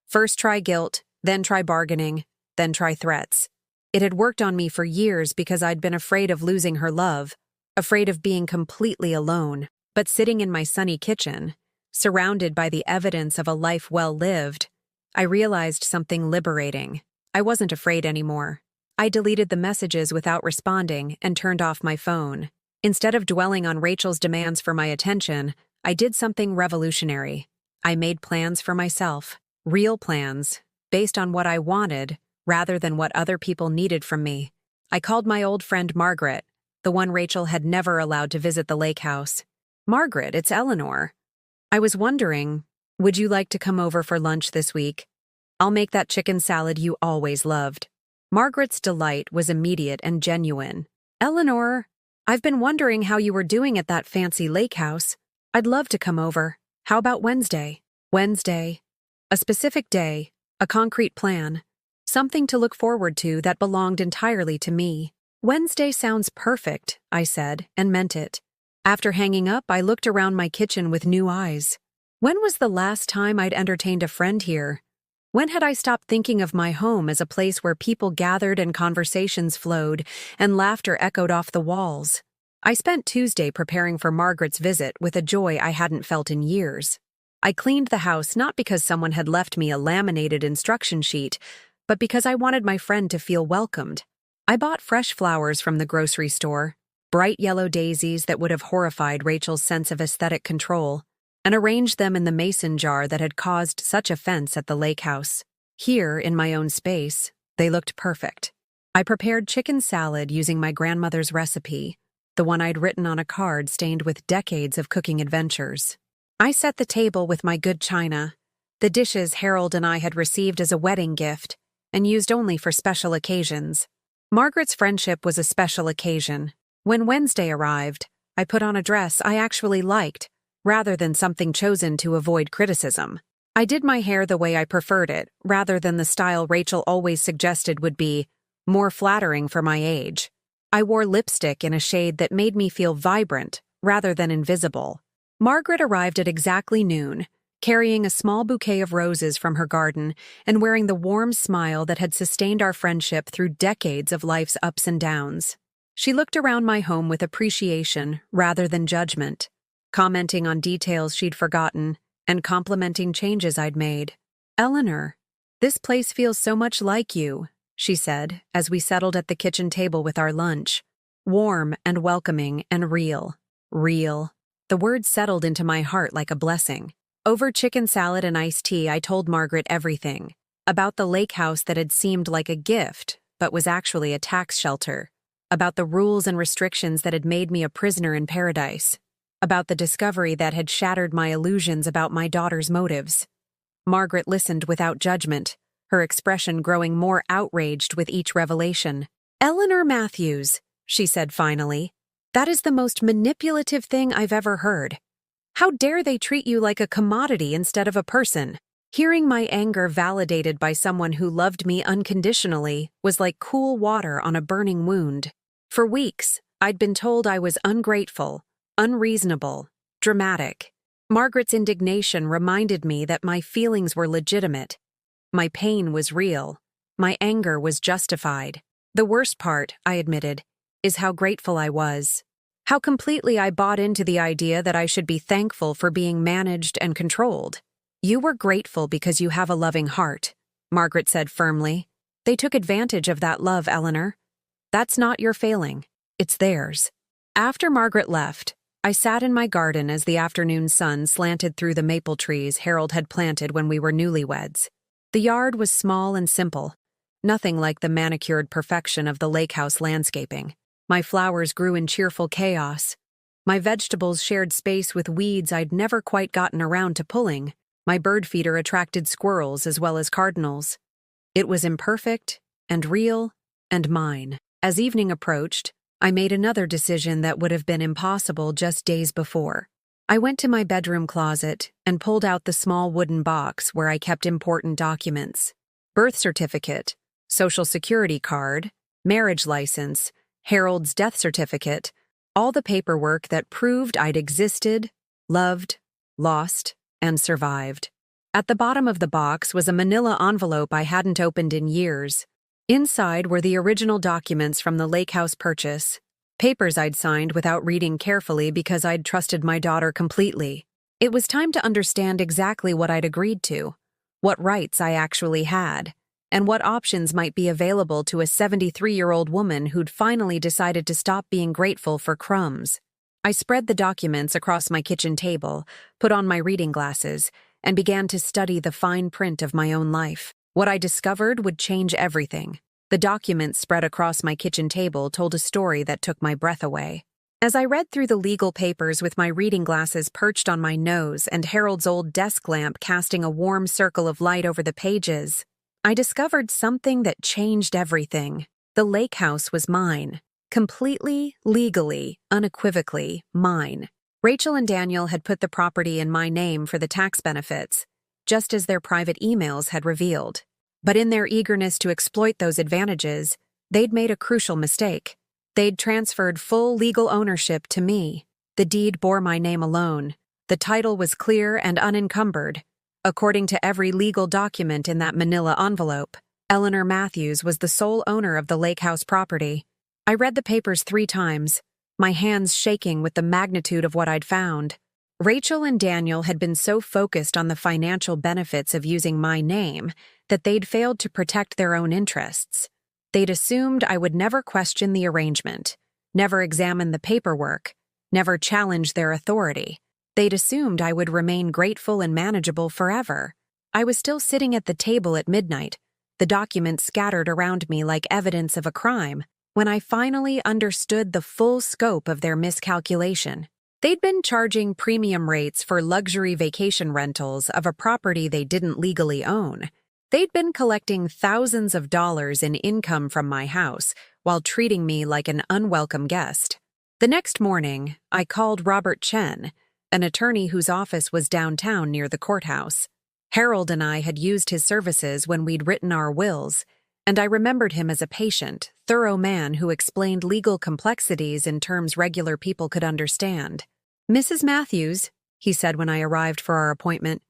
First try guilt, then try bargaining, then try threats. It had worked on me for years because I'd been afraid of losing her love, afraid of being completely alone. But sitting in my sunny kitchen, surrounded by the evidence of a life well lived, I realized something liberating. I wasn't afraid anymore. I deleted the messages without responding and turned off my phone. Instead of dwelling on Rachel's demands for my attention, I did something revolutionary. I made plans for myself, real plans, based on what I wanted, rather than what other people needed from me. I called my old friend Margaret, the one Rachel had never allowed to visit the lake house. "Margaret, it's Eleanor. I was wondering, would you like to come over for lunch this week? I'll make that chicken salad you always loved." Margaret's delight was immediate and genuine. "Eleanor, I've been wondering how you were doing at that fancy lake house. I'd love to come over. How about Wednesday?" Wednesday. A specific day, a concrete plan. Something to look forward to that belonged entirely to me. "Wednesday sounds perfect," I said, and meant it. After hanging up, I looked around my kitchen with new eyes. When was the last time I'd entertained a friend here? When had I stopped thinking of my home as a place where people gathered and conversations flowed and laughter echoed off the walls? I spent Tuesday preparing for Margaret's visit with a joy I hadn't felt in years. I cleaned the house not because someone had left me a laminated instruction sheet, but because I wanted my friend to feel welcomed. I bought fresh flowers from the grocery store, bright yellow daisies that would have horrified Rachel's sense of aesthetic control, and arranged them in the mason jar that had caused such offense at the lake house. Here, in my own space, they looked perfect. I prepared chicken salad using my grandmother's recipe, the one I'd written on a card stained with decades of cooking adventures. I set the table with my good china, the dishes Harold and I had received as a wedding gift and used only for special occasions. Margaret's friendship was a special occasion. When Wednesday arrived, I put on a dress I actually liked, rather than something chosen to avoid criticism. I did my hair the way I preferred it, rather than the style Rachel always suggested would be more flattering for my age. I wore lipstick in a shade that made me feel vibrant, rather than invisible. Margaret arrived at exactly noon, carrying a small bouquet of roses from her garden and wearing the warm smile that had sustained our friendship through decades of life's ups and downs. She looked around my home with appreciation rather than judgment, commenting on details she'd forgotten and complimenting changes I'd made. "Eleanor, this place feels so much like you," she said as we settled at the kitchen table with our lunch. Warm and welcoming and real. Real. The word settled into my heart like a blessing. Over chicken salad and iced tea, I told Margaret everything. About the lake house that had seemed like a gift, but was actually a tax shelter. About the rules and restrictions that had made me a prisoner in paradise. About the discovery that had shattered my illusions about my daughter's motives. Margaret listened without judgment, her expression growing more outraged with each revelation. "Eleanor Matthews," she said finally, "that is the most manipulative thing I've ever heard. How dare they treat you like a commodity instead of a person?" Hearing my anger validated by someone who loved me unconditionally was like cool water on a burning wound. For weeks, I'd been told I was ungrateful, unreasonable, dramatic. Margaret's indignation reminded me that my feelings were legitimate. My pain was real. My anger was justified. The worst part, I admitted, is how grateful I was. How completely I bought into the idea that I should be thankful for being managed and controlled. "You were grateful because you have a loving heart," Margaret said firmly. "They took advantage of that love, Eleanor. That's not your failing. It's theirs." After Margaret left, I sat in my garden as the afternoon sun slanted through the maple trees Harold had planted when we were newlyweds. The yard was small and simple, nothing like the manicured perfection of the lake house landscaping. My flowers grew in cheerful chaos. My vegetables shared space with weeds I'd never quite gotten around to pulling. My bird feeder attracted squirrels as well as cardinals. It was imperfect and real and mine. As evening approached, I made another decision that would have been impossible just days before. I went to my bedroom closet and pulled out the small wooden box where I kept important documents. Birth certificate, social security card, marriage license, Harold's death certificate, all the paperwork that proved I'd existed, loved, lost, and survived. At the bottom of the box was a manila envelope I hadn't opened in years. Inside were the original documents from the lake house purchase, papers I'd signed without reading carefully because I'd trusted my daughter completely. It was time to understand exactly what I'd agreed to, what rights I actually had, and what options might be available to a 73-year-old woman who'd finally decided to stop being grateful for crumbs. I spread the documents across my kitchen table, put on my reading glasses, and began to study the fine print of my own life. What I discovered would change everything. The documents spread across my kitchen table told a story that took my breath away. As I read through the legal papers with my reading glasses perched on my nose and Harold's old desk lamp casting a warm circle of light over the pages, I discovered something that changed everything. The lake house was mine. Completely, legally, unequivocally mine. Rachel and Daniel had put the property in my name for the tax benefits, just as their private emails had revealed. But in their eagerness to exploit those advantages, they'd made a crucial mistake. They'd transferred full legal ownership to me. The deed bore my name alone. The title was clear and unencumbered. According to every legal document in that manila envelope, Eleanor Matthews was the sole owner of the lake house property. I read the papers 3 times, my hands shaking with the magnitude of what I'd found. Rachel and Daniel had been so focused on the financial benefits of using my name that they'd failed to protect their own interests. They'd assumed I would never question the arrangement, never examined the paperwork, never challenged their authority. They'd assumed I would remain grateful and manageable forever. I was still sitting at the table at midnight, the documents scattered around me like evidence of a crime, when I finally understood the full scope of their miscalculation. They'd been charging premium rates for luxury vacation rentals of a property they didn't legally own. They'd been collecting thousands of dollars in income from my house while treating me like an unwelcome guest. The next morning, I called Robert Chen, an attorney whose office was downtown near the courthouse. Harold and I had used his services when we'd written our wills, and I remembered him as a patient, thorough man who explained legal complexities in terms regular people could understand. "Mrs. Matthews," he said when I arrived for our appointment,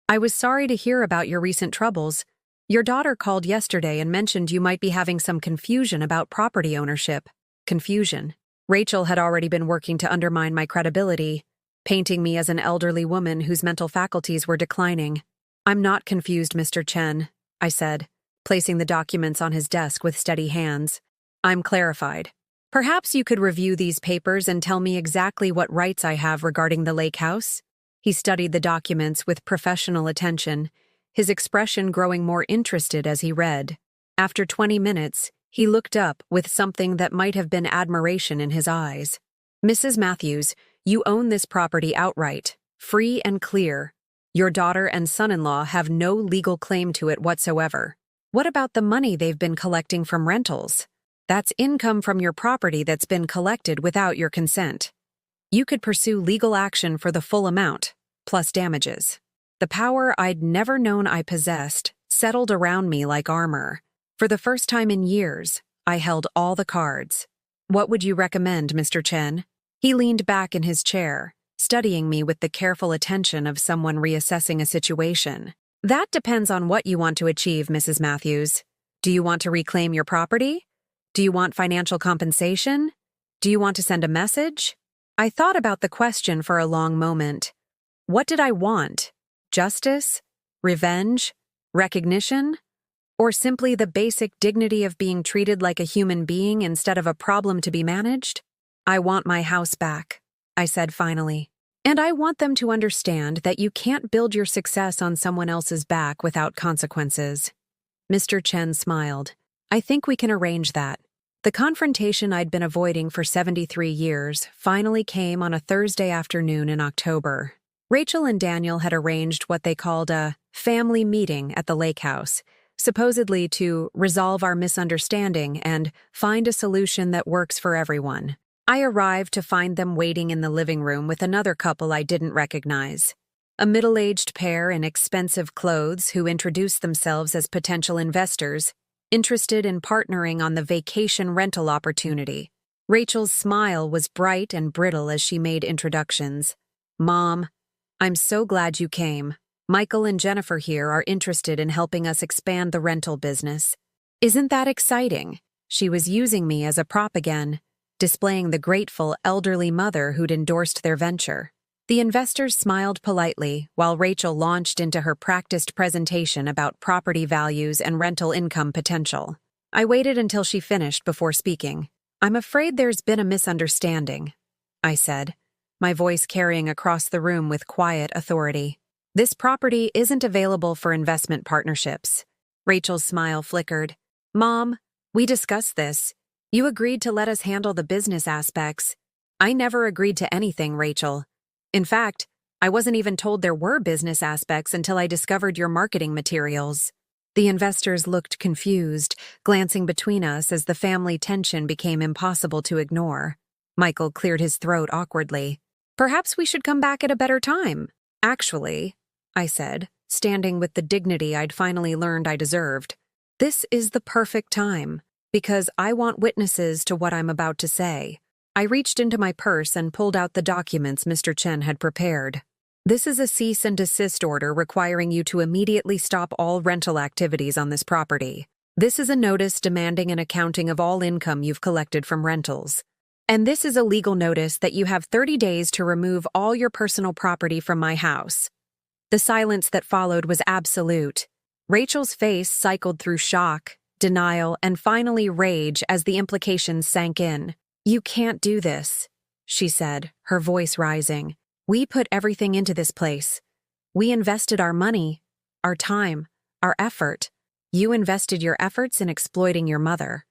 "I was sorry to hear about your recent troubles. Your daughter called yesterday and mentioned you might be having some confusion about property ownership." Confusion. Rachel had already been working to undermine my credibility, painting me as an elderly woman whose mental faculties were declining. "I'm not confused, Mr. Chen," I said, placing the documents on his desk with steady hands. "I'm clarified. Perhaps you could review these papers and tell me exactly what rights I have regarding the lake house?" He studied the documents with professional attention, his expression growing more interested as he read. After 20 minutes, he looked up with something that might have been admiration in his eyes. "Mrs. Matthews, you own this property outright, free and clear. Your daughter and son-in-law have no legal claim to it whatsoever. What about the money they've been collecting from rentals? That's income from your property that's been collected without your consent. You could pursue legal action for the full amount, plus damages." The power I'd never known I possessed settled around me like armor. For the first time in years, I held all the cards. "What would you recommend, Mr. Chen?" He leaned back in his chair, studying me with the careful attention of someone reassessing a situation. "That depends on what you want to achieve, Mrs. Matthews. Do you want to reclaim your property? Do you want financial compensation? Do you want to send a message?" I thought about the question for a long moment. What did I want? Justice? Revenge? Recognition? Or simply the basic dignity of being treated like a human being instead of a problem to be managed? "I want my house back," I said finally. "And I want them to understand that you can't build your success on someone else's back without consequences." Mr. Chen smiled. "I think we can arrange that." The confrontation I'd been avoiding for 73 years finally came on a Thursday afternoon in October. Rachel and Daniel had arranged what they called a family meeting at the lake house, supposedly to resolve our misunderstanding and find a solution that works for everyone. I arrived to find them waiting in the living room with another couple I didn't recognize. A middle-aged pair in expensive clothes who introduced themselves as potential investors, interested in partnering on the vacation rental opportunity. Rachel's smile was bright and brittle as she made introductions. "Mom, I'm so glad you came. Michael and Jennifer here are interested in helping us expand the rental business. Isn't that exciting?" She was using me as a prop again, displaying the grateful elderly mother who'd endorsed their venture. The investors smiled politely while Rachel launched into her practiced presentation about property values and rental income potential. I waited until she finished before speaking. "I'm afraid there's been a misunderstanding," I said, my voice carrying across the room with quiet authority. "This property isn't available for investment partnerships." Rachel's smile flickered. "Mom, we discussed this. You agreed to let us handle the business aspects." "I never agreed to anything, Rachel. In fact, I wasn't even told there were business aspects until I discovered your marketing materials." The investors looked confused, glancing between us as the family tension became impossible to ignore. Michael cleared his throat awkwardly. "Perhaps we should come back at a better time." "Actually," I said, standing with the dignity I'd finally learned I deserved, "this is the perfect time, because I want witnesses to what I'm about to say." I reached into my purse and pulled out the documents Mr. Chen had prepared. "This is a cease and desist order requiring you to immediately stop all rental activities on this property. This is a notice demanding an accounting of all income you've collected from rentals. And this is a legal notice that you have 30 days to remove all your personal property from my house." The silence that followed was absolute. Rachel's face cycled through shock, denial, and finally rage as the implications sank in. You can't do this, she said, her voice rising. We put everything into this place. We invested our money, our time, our effort. You invested your efforts in exploiting your mother,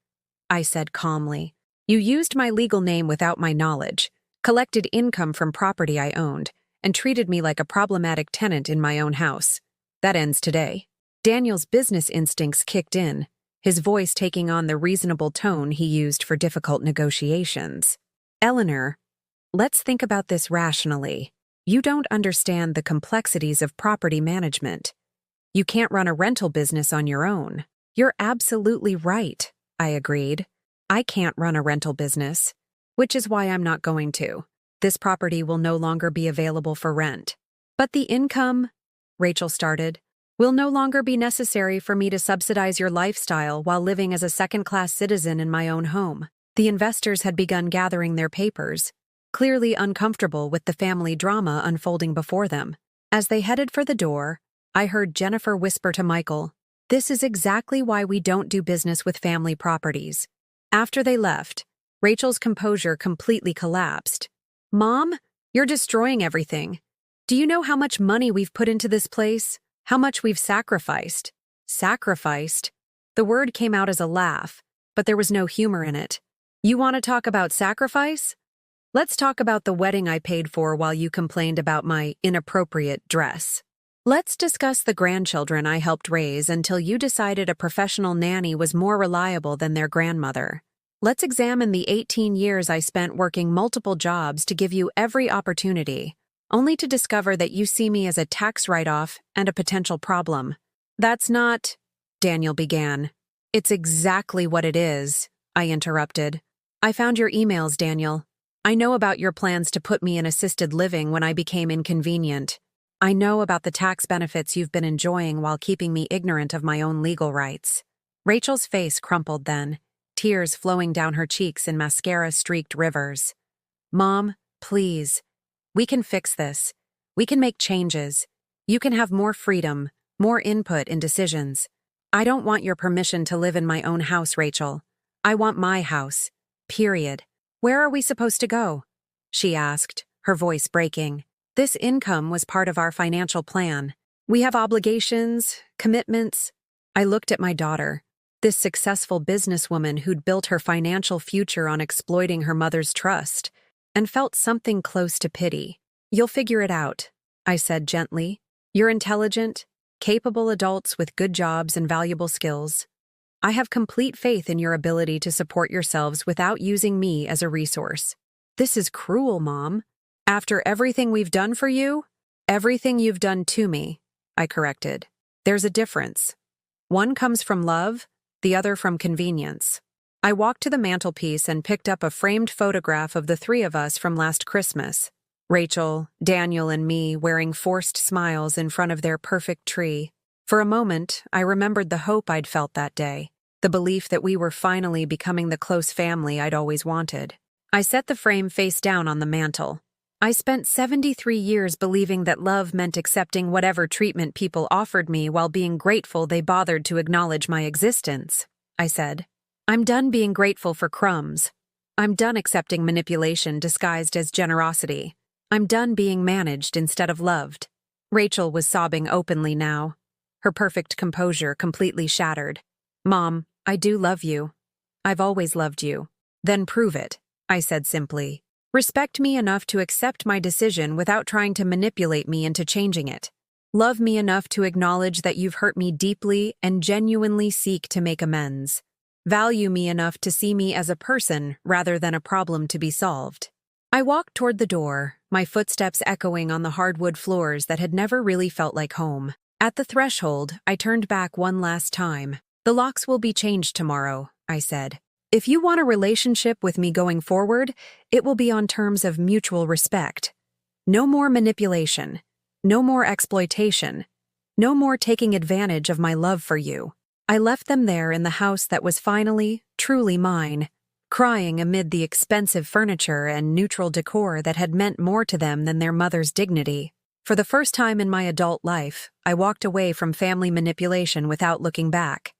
I said calmly. You used my legal name without my knowledge, collected income from property I owned, and treated me like a problematic tenant in my own house. That ends today. Daniel's business instincts kicked in, his voice taking on the reasonable tone he used for difficult negotiations. Eleanor, let's think about this rationally. You don't understand the complexities of property management. You can't run a rental business on your own. You're absolutely right, I agreed. I can't run a rental business, which is why I'm not going to. This property will no longer be available for rent. But the income, Rachel started, will no longer be necessary for me to subsidize your lifestyle while living as a second-class citizen in my own home. The investors had begun gathering their papers, clearly uncomfortable with the family drama unfolding before them. As they headed for the door, I heard Jennifer whisper to Michael, "This is exactly why we don't do business with family properties." After they left, Rachel's composure completely collapsed. "Mom, you're destroying everything. Do you know how much money we've put into this place? How much we've sacrificed?" Sacrificed? The word came out as a laugh, but there was no humor in it. "You want to talk about sacrifice? Let's talk about the wedding I paid for while you complained about my inappropriate dress. Let's discuss the grandchildren I helped raise until you decided a professional nanny was more reliable than their grandmother. Let's examine the 18 years I spent working multiple jobs to give you every opportunity, only to discover that you see me as a tax write-off and a potential problem." "That's not," Daniel began. "It's exactly what it is," I interrupted. "I found your emails, Daniel. I know about your plans to put me in assisted living when I became inconvenient. I know about the tax benefits you've been enjoying while keeping me ignorant of my own legal rights." Rachel's face crumpled then, tears flowing down her cheeks in mascara-streaked rivers. "Mom, please. We can fix this. We can make changes. You can have more freedom, more input in decisions. I don't want your permission to live in my own house, Rachel. I want my house. Period." "Where are we supposed to go?" she asked, her voice breaking. "This income was part of our financial plan. We have obligations, commitments." I looked at my daughter, this successful businesswoman who'd built her financial future on exploiting her mother's trust, and felt something close to pity. "You'll figure it out," I said gently. "You're intelligent, capable adults with good jobs and valuable skills. I have complete faith in your ability to support yourselves without using me as a resource." "This is cruel, Mom. After everything we've done for you?" "Everything you've done to me," I corrected. "There's a difference. One comes from love, the other from convenience." I walked to the mantelpiece and picked up a framed photograph of the three of us from last Christmas. Rachel, Daniel, and me wearing forced smiles in front of their perfect tree. For a moment, I remembered the hope I'd felt that day, the belief that we were finally becoming the close family I'd always wanted. I set the frame face down on the mantel. "I spent 73 years believing that love meant accepting whatever treatment people offered me while being grateful they bothered to acknowledge my existence," I said. "I'm done being grateful for crumbs. I'm done accepting manipulation disguised as generosity. I'm done being managed instead of loved." Rachel was sobbing openly now, her perfect composure completely shattered. "Mom, I do love you. I've always loved you." "Then prove it," I said simply. "Respect me enough to accept my decision without trying to manipulate me into changing it. Love me enough to acknowledge that you've hurt me deeply and genuinely seek to make amends. Value me enough to see me as a person rather than a problem to be solved." I walked toward the door, my footsteps echoing on the hardwood floors that had never really felt like home. At the threshold, I turned back one last time. "The locks will be changed tomorrow," I said. "If you want a relationship with me going forward, it will be on terms of mutual respect. No more manipulation. No more exploitation. No more taking advantage of my love for you." I left them there in the house that was finally, truly mine, crying amid the expensive furniture and neutral decor that had meant more to them than their mother's dignity. For the first time in my adult life, I walked away from family manipulation without looking back.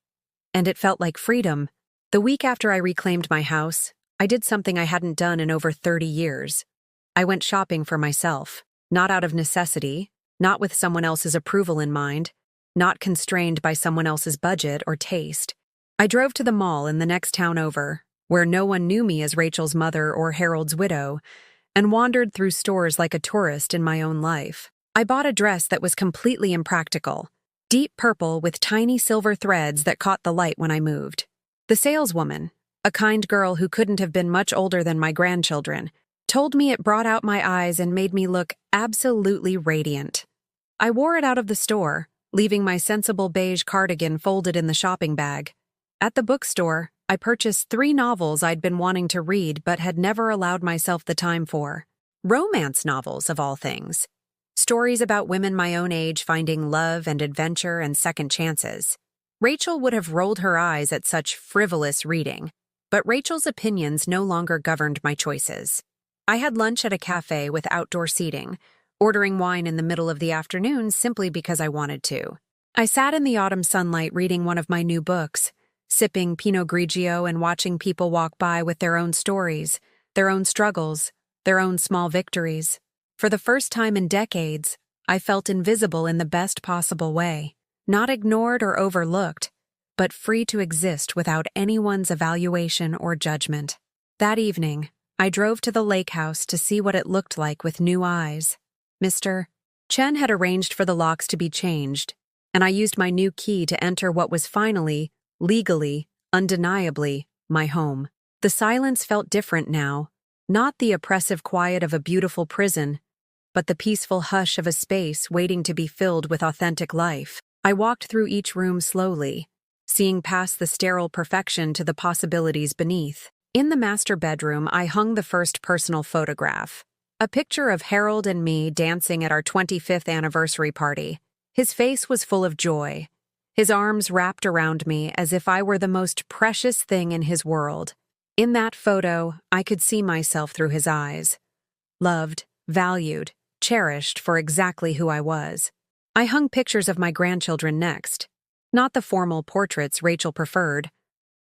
And it felt like freedom. The week after I reclaimed my house, I did something I hadn't done in over 30 years. I went shopping for myself, not out of necessity, not with someone else's approval in mind, not constrained by someone else's budget or taste. I drove to the mall in the next town over, where no one knew me as Rachel's mother or Harold's widow, and wandered through stores like a tourist in my own life. I bought a dress that was completely impractical, deep purple with tiny silver threads that caught the light when I moved. The saleswoman, a kind girl who couldn't have been much older than my grandchildren, told me it brought out my eyes and made me look absolutely radiant. I wore it out of the store, leaving my sensible beige cardigan folded in the shopping bag. At the bookstore, I purchased 3 novels I'd been wanting to read but had never allowed myself the time for. Romance novels, of all things. Stories about women my own age finding love and adventure and second chances. Rachel would have rolled her eyes at such frivolous reading, but Rachel's opinions no longer governed my choices. I had lunch at a cafe with outdoor seating, ordering wine in the middle of the afternoon simply because I wanted to. I sat in the autumn sunlight reading one of my new books, sipping Pinot Grigio and watching people walk by with their own stories, their own struggles, their own small victories. For the first time in decades, I felt invisible in the best possible way, not ignored or overlooked, but free to exist without anyone's evaluation or judgment. That evening, I drove to the lake house to see what it looked like with new eyes. Mr. Chen had arranged for the locks to be changed, and I used my new key to enter what was finally, legally, undeniably, my home. The silence felt different now, not the oppressive quiet of a beautiful prison, but the peaceful hush of a space waiting to be filled with authentic life. I walked through each room slowly, seeing past the sterile perfection to the possibilities beneath. In the master bedroom, I hung the first personal photograph, a picture of Harold and me dancing at our 25th anniversary party. His face was full of joy, his arms wrapped around me as if I were the most precious thing in his world. In that photo, I could see myself through his eyes, loved, valued, cherished for exactly who I was. I hung pictures of my grandchildren next, not the formal portraits Rachel preferred,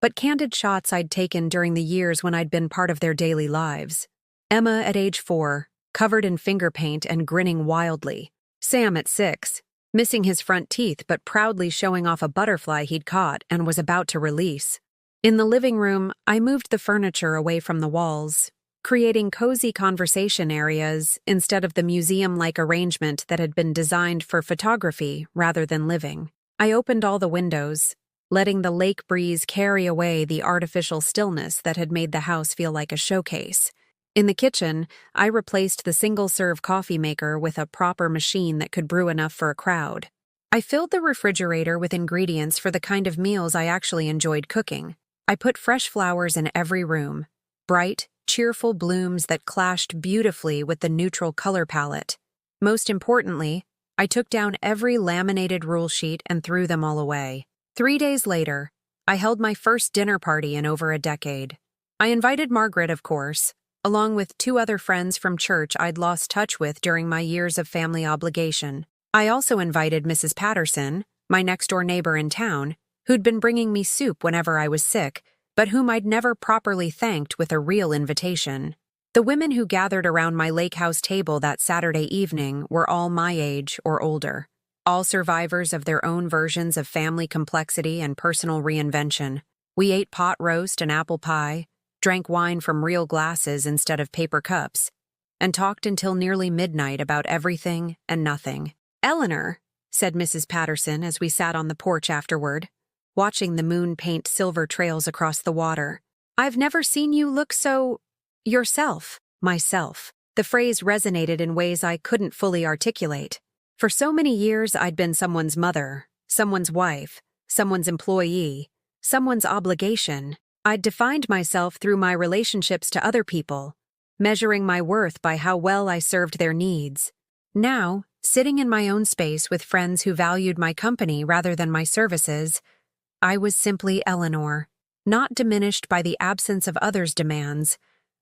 but candid shots I'd taken during the years when I'd been part of their daily lives. Emma at age 4, covered in finger paint and grinning wildly. Sam at 6, missing his front teeth but proudly showing off a butterfly he'd caught and was about to release. In the living room, I moved the furniture away from the walls, creating cozy conversation areas instead of the museum-like arrangement that had been designed for photography rather than living. I opened all the windows, letting the lake breeze carry away the artificial stillness that had made the house feel like a showcase. In the kitchen, I replaced the single-serve coffee maker with a proper machine that could brew enough for a crowd. I filled the refrigerator with ingredients for the kind of meals I actually enjoyed cooking. I put fresh flowers in every room, bright, cheerful blooms that clashed beautifully with the neutral color palette. Most importantly, I took down every laminated rule sheet and threw them all away. 3 days later, I held my first dinner party in over a decade. I invited Margaret, of course, along with 2 other friends from church I'd lost touch with during my years of family obligation. I also invited Mrs. Patterson, my next-door neighbor in town, who'd been bringing me soup whenever I was sick, but whom I'd never properly thanked with a real invitation. The women who gathered around my lake house table that Saturday evening were all my age or older, all survivors of their own versions of family complexity and personal reinvention. We ate pot roast and apple pie, drank wine from real glasses instead of paper cups, and talked until nearly midnight about everything and nothing. "Eleanor," said Mrs. Patterson as we sat on the porch afterward, watching the moon paint silver trails across the water, "I've never seen you look so yourself." Myself. The phrase resonated in ways I couldn't fully articulate. For so many years, I'd been someone's mother, someone's wife, someone's employee, someone's obligation. I'd defined myself through my relationships to other people, measuring my worth by how well I served their needs. Now, sitting in my own space with friends who valued my company rather than my services, I was simply Eleanor, not diminished by the absence of others' demands,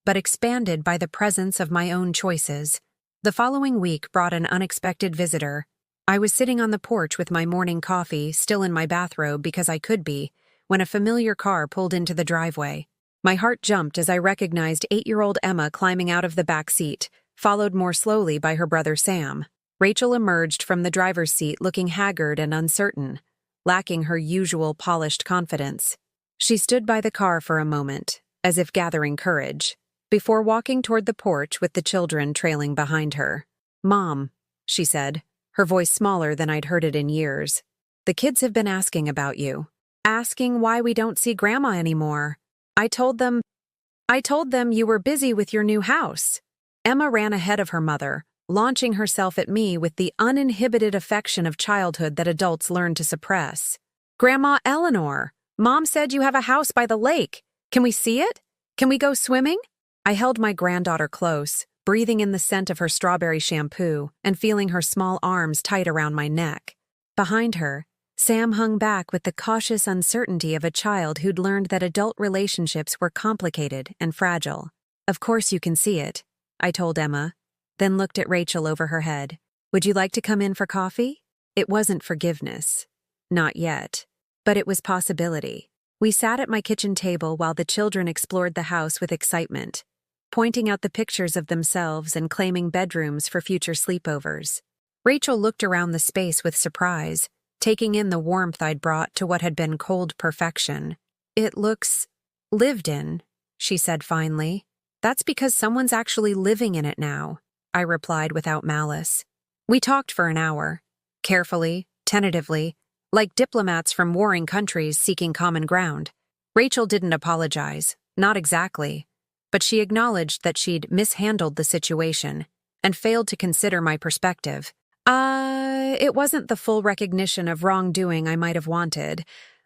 but expanded by the presence of my own choices. The following week brought an unexpected visitor. I was sitting on the porch with my morning coffee, still in my bathrobe because I could be, when a familiar car pulled into the driveway. My heart jumped as I recognized 8-year-old Emma climbing out of the back seat, followed more slowly by her brother Sam. Rachel emerged from the driver's seat looking haggard and uncertain, lacking her usual polished confidence. She stood by the car for a moment, as if gathering courage, before walking toward the porch with the children trailing behind her. "Mom," she said, her voice smaller than I'd heard it in years. "The kids have been asking about you. Asking why we don't see Grandma anymore. I told them you were busy with your new house." Emma ran ahead of her mother, launching herself at me with the uninhibited affection of childhood that adults learn to suppress. "Grandma Eleanor, Mom said you have a house by the lake. Can we see it? Can we go swimming?" I held my granddaughter close, breathing in the scent of her strawberry shampoo and feeling her small arms tight around my neck. Behind her, Sam hung back with the cautious uncertainty of a child who'd learned that adult relationships were complicated and fragile. "Of course you can see it," I told Emma, then looked at Rachel over her head. "Would you like to come in for coffee?" It wasn't forgiveness. Not yet. But it was possibility. We sat at my kitchen table while the children explored the house with excitement, pointing out the pictures of themselves and claiming bedrooms for future sleepovers. Rachel looked around the space with surprise, taking in the warmth I'd brought to what had been cold perfection. "It looks lived in," she said finally. "That's because someone's actually living in it now," I replied without malice. We talked for an hour, carefully, tentatively, like diplomats from warring countries seeking common ground. Rachel didn't apologize, not exactly, but she acknowledged that she'd mishandled the situation and failed to consider my perspective. It wasn't the full recognition of wrongdoing I might have wanted,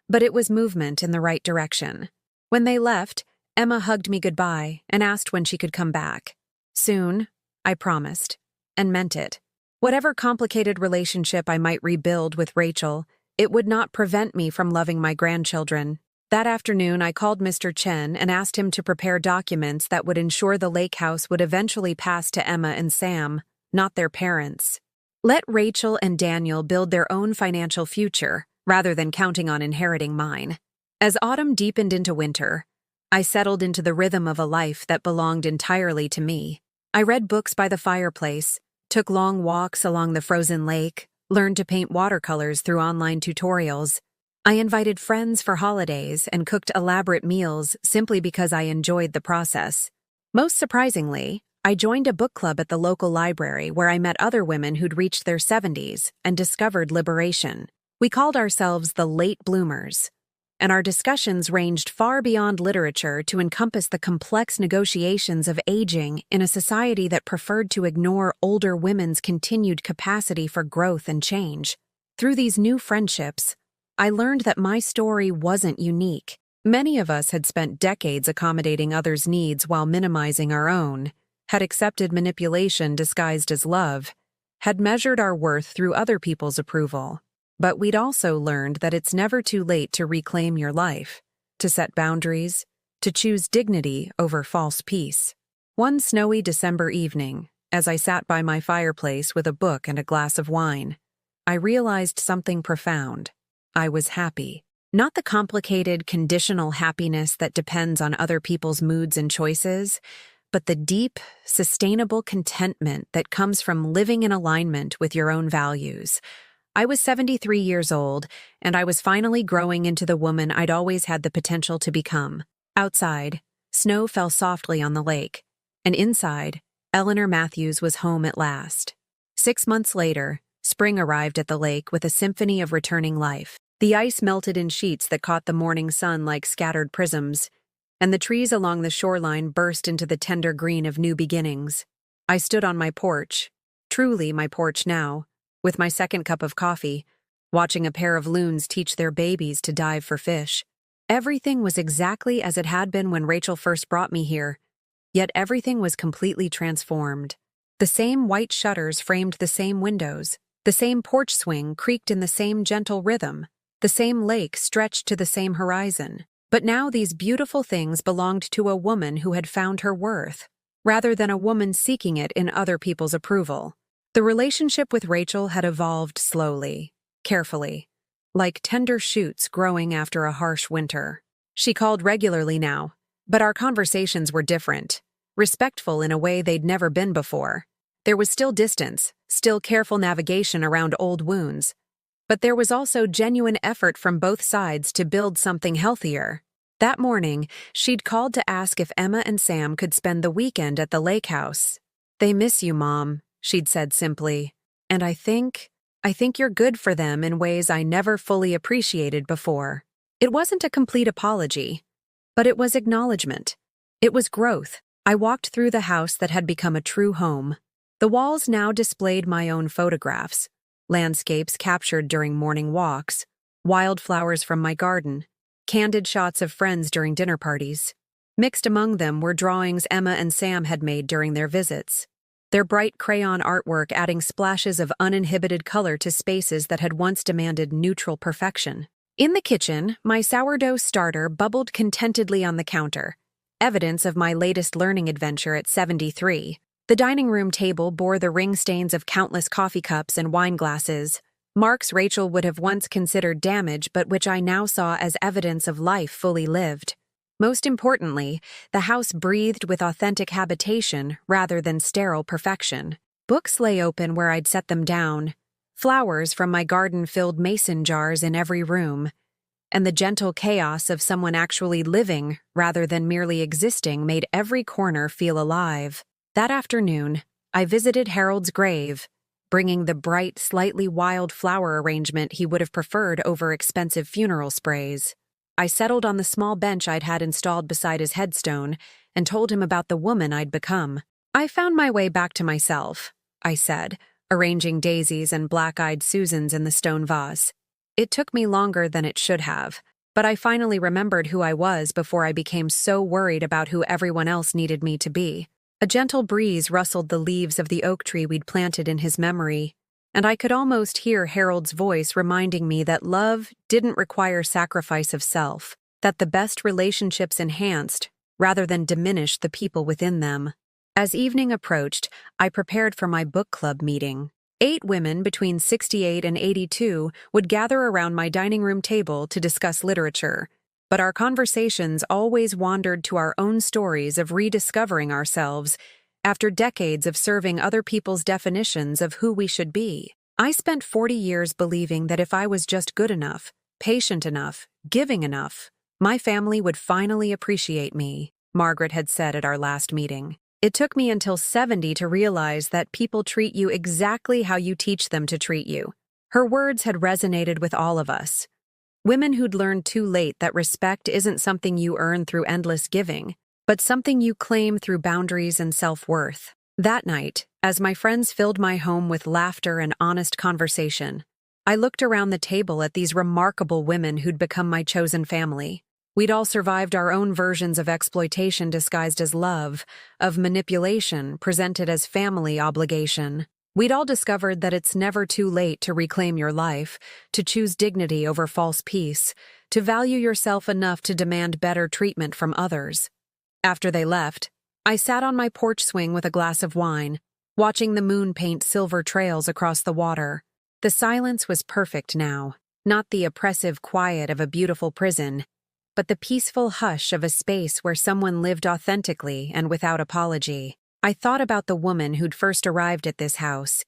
but it was movement in the right direction. When they left, Emma hugged me goodbye and asked when she could come back. Soon, I promised, and meant it. Whatever complicated relationship I might rebuild with Rachel, it would not prevent me from loving my grandchildren. That afternoon, I called Mr. Chen and asked him to prepare documents that would ensure the lake house would eventually pass to Emma and Sam, not their parents. Let Rachel and Daniel build their own financial future, rather than counting on inheriting mine. As autumn deepened into winter, I settled into the rhythm of a life that belonged entirely to me. I read books by the fireplace, took long walks along the frozen lake, learned to paint watercolors through online tutorials. I invited friends for holidays and cooked elaborate meals simply because I enjoyed the process. Most surprisingly, I joined a book club at the local library where I met other women who'd reached their 70s and discovered liberation. We called ourselves the Late Bloomers, and our discussions ranged far beyond literature to encompass the complex negotiations of aging in a society that preferred to ignore older women's continued capacity for growth and change. Through these new friendships, I learned that my story wasn't unique. Many of us had spent decades accommodating others' needs while minimizing our own, had accepted manipulation disguised as love, had measured our worth through other people's approval. But we'd also learned that it's never too late to reclaim your life, to set boundaries, to choose dignity over false peace. One snowy December evening, as I sat by my fireplace with a book and a glass of wine, I realized something profound. I was happy. Not the complicated, conditional happiness that depends on other people's moods and choices, but the deep, sustainable contentment that comes from living in alignment with your own values. I was 73 years old, and I was finally growing into the woman I'd always had the potential to become. Outside, snow fell softly on the lake, and inside, Eleanor Matthews was home at last. 6 months later, spring arrived at the lake with a symphony of returning life. The ice melted in sheets that caught the morning sun like scattered prisms, and the trees along the shoreline burst into the tender green of new beginnings. I stood on my porch, truly my porch now, with my second cup of coffee, watching a pair of loons teach their babies to dive for fish. Everything was exactly as it had been when Rachel first brought me here, yet everything was completely transformed. The same white shutters framed the same windows, the same porch swing creaked in the same gentle rhythm, the same lake stretched to the same horizon. But now these beautiful things belonged to a woman who had found her worth, rather than a woman seeking it in other people's approval. The relationship with Rachel had evolved slowly, carefully, like tender shoots growing after a harsh winter. She called regularly now, But our conversations were different, respectful in a way they'd never been before. There was still distance, still careful navigation around old wounds, but there was also genuine effort from both sides to build something healthier. That morning, she'd called to ask if Emma and Sam could spend the weekend at the lake house. "They miss you, Mom," she'd said simply, "and I think you're good for them in ways I never fully appreciated before." It wasn't a complete apology, but it was acknowledgement. It was growth. I walked through the house that had become a true home. The walls now displayed my own photographs, landscapes captured during morning walks, wildflowers from my garden, candid shots of friends during dinner parties. Mixed among them were drawings Emma and Sam had made during their visits, their bright crayon artwork adding splashes of uninhibited color to spaces that had once demanded neutral perfection. In the kitchen, my sourdough starter bubbled contentedly on the counter, evidence of my latest learning adventure at 73. The dining room table bore the ring stains of countless coffee cups and wine glasses, marks Rachel would have once considered damage but which I now saw as evidence of life fully lived. Most importantly, the house breathed with authentic habitation rather than sterile perfection. Books lay open where I'd set them down. Flowers from my garden filled mason jars in every room, and the gentle chaos of someone actually living rather than merely existing made every corner feel alive. That afternoon, I visited Harold's grave, bringing the bright, slightly wild flower arrangement he would have preferred over expensive funeral sprays. I settled on the small bench I'd had installed beside his headstone and told him about the woman I'd become. "I found my way back to myself," I said, arranging daisies and black-eyed Susans in the stone vase. "It took me longer than it should have, but I finally remembered who I was before I became so worried about who everyone else needed me to be." A gentle breeze rustled the leaves of the oak tree we'd planted in his memory, and I could almost hear Harold's voice reminding me that love didn't require sacrifice of self, that the best relationships enhanced rather than diminished the people within them. As evening approached, I prepared for my book club meeting. 8 women between 68 and 82 would gather around my dining room table to discuss literature, but our conversations always wandered to our own stories of rediscovering ourselves after decades of serving other people's definitions of who we should be. I spent 40 years believing that if I was just good enough, patient enough, giving enough, my family would finally appreciate me, Margaret had said at our last meeting. It took me until 70 to realize that people treat you exactly how you teach them to treat you. Her words had resonated with all of us. Women who'd learned too late that respect isn't something you earn through endless giving, but something you claim through boundaries and self-worth. That night, as my friends filled my home with laughter and honest conversation, I looked around the table at these remarkable women who'd become my chosen family. We'd all survived our own versions of exploitation disguised as love, of manipulation presented as family obligation. We'd all discovered that it's never too late to reclaim your life, to choose dignity over false peace, to value yourself enough to demand better treatment from others. After they left, I sat on my porch swing with a glass of wine, watching the moon paint silver trails across the water. The silence was perfect now, not the oppressive quiet of a beautiful prison, but the peaceful hush of a space where someone lived authentically and without apology. I thought about the woman who'd first arrived at this house,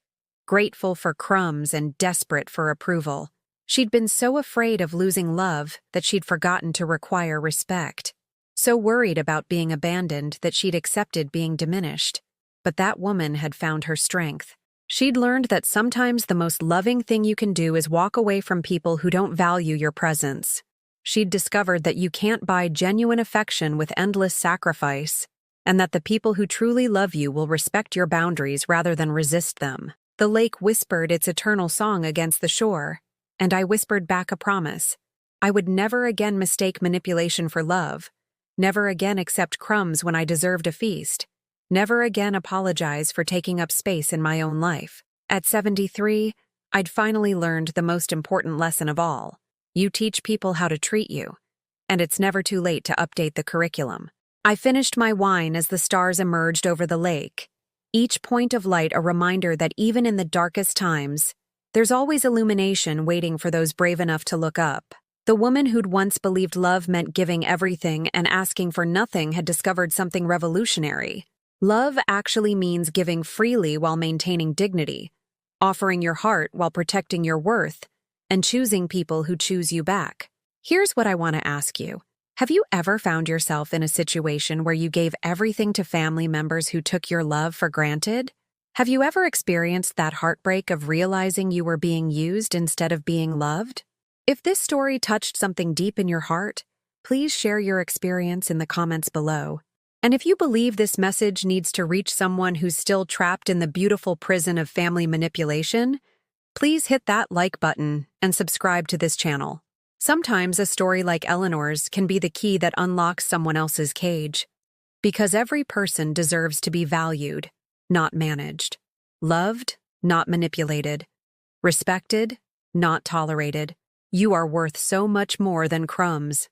grateful for crumbs and desperate for approval. She'd been so afraid of losing love that she'd forgotten to require respect, so worried about being abandoned that she'd accepted being diminished. But that woman had found her strength. She'd learned that sometimes the most loving thing you can do is walk away from people who don't value your presence. She'd discovered that you can't buy genuine affection with endless sacrifice, and that the people who truly love you will respect your boundaries rather than resist them. The lake whispered its eternal song against the shore, and I whispered back a promise. I would never again mistake manipulation for love, never again accept crumbs when I deserved a feast, never again apologize for taking up space in my own life. At 73, I'd finally learned the most important lesson of all. You teach people how to treat you, and it's never too late to update the curriculum. I finished my wine as the stars emerged over the lake, each point of light a reminder that even in the darkest times, there's always illumination waiting for those brave enough to look up. The woman who'd once believed love meant giving everything and asking for nothing had discovered something revolutionary. Love actually means giving freely while maintaining dignity, offering your heart while protecting your worth, and choosing people who choose you back. Here's what I want to ask you. Have you ever found yourself in a situation where you gave everything to family members who took your love for granted? Have you ever experienced that heartbreak of realizing you were being used instead of being loved? If this story touched something deep in your heart, please share your experience in the comments below. And if you believe this message needs to reach someone who's still trapped in the beautiful prison of family manipulation, please hit that like button and subscribe to this channel. Sometimes a story like Eleanor's can be the key that unlocks someone else's cage. Because every person deserves to be valued, not managed. Loved, not manipulated. Respected, not tolerated. You are worth so much more than crumbs.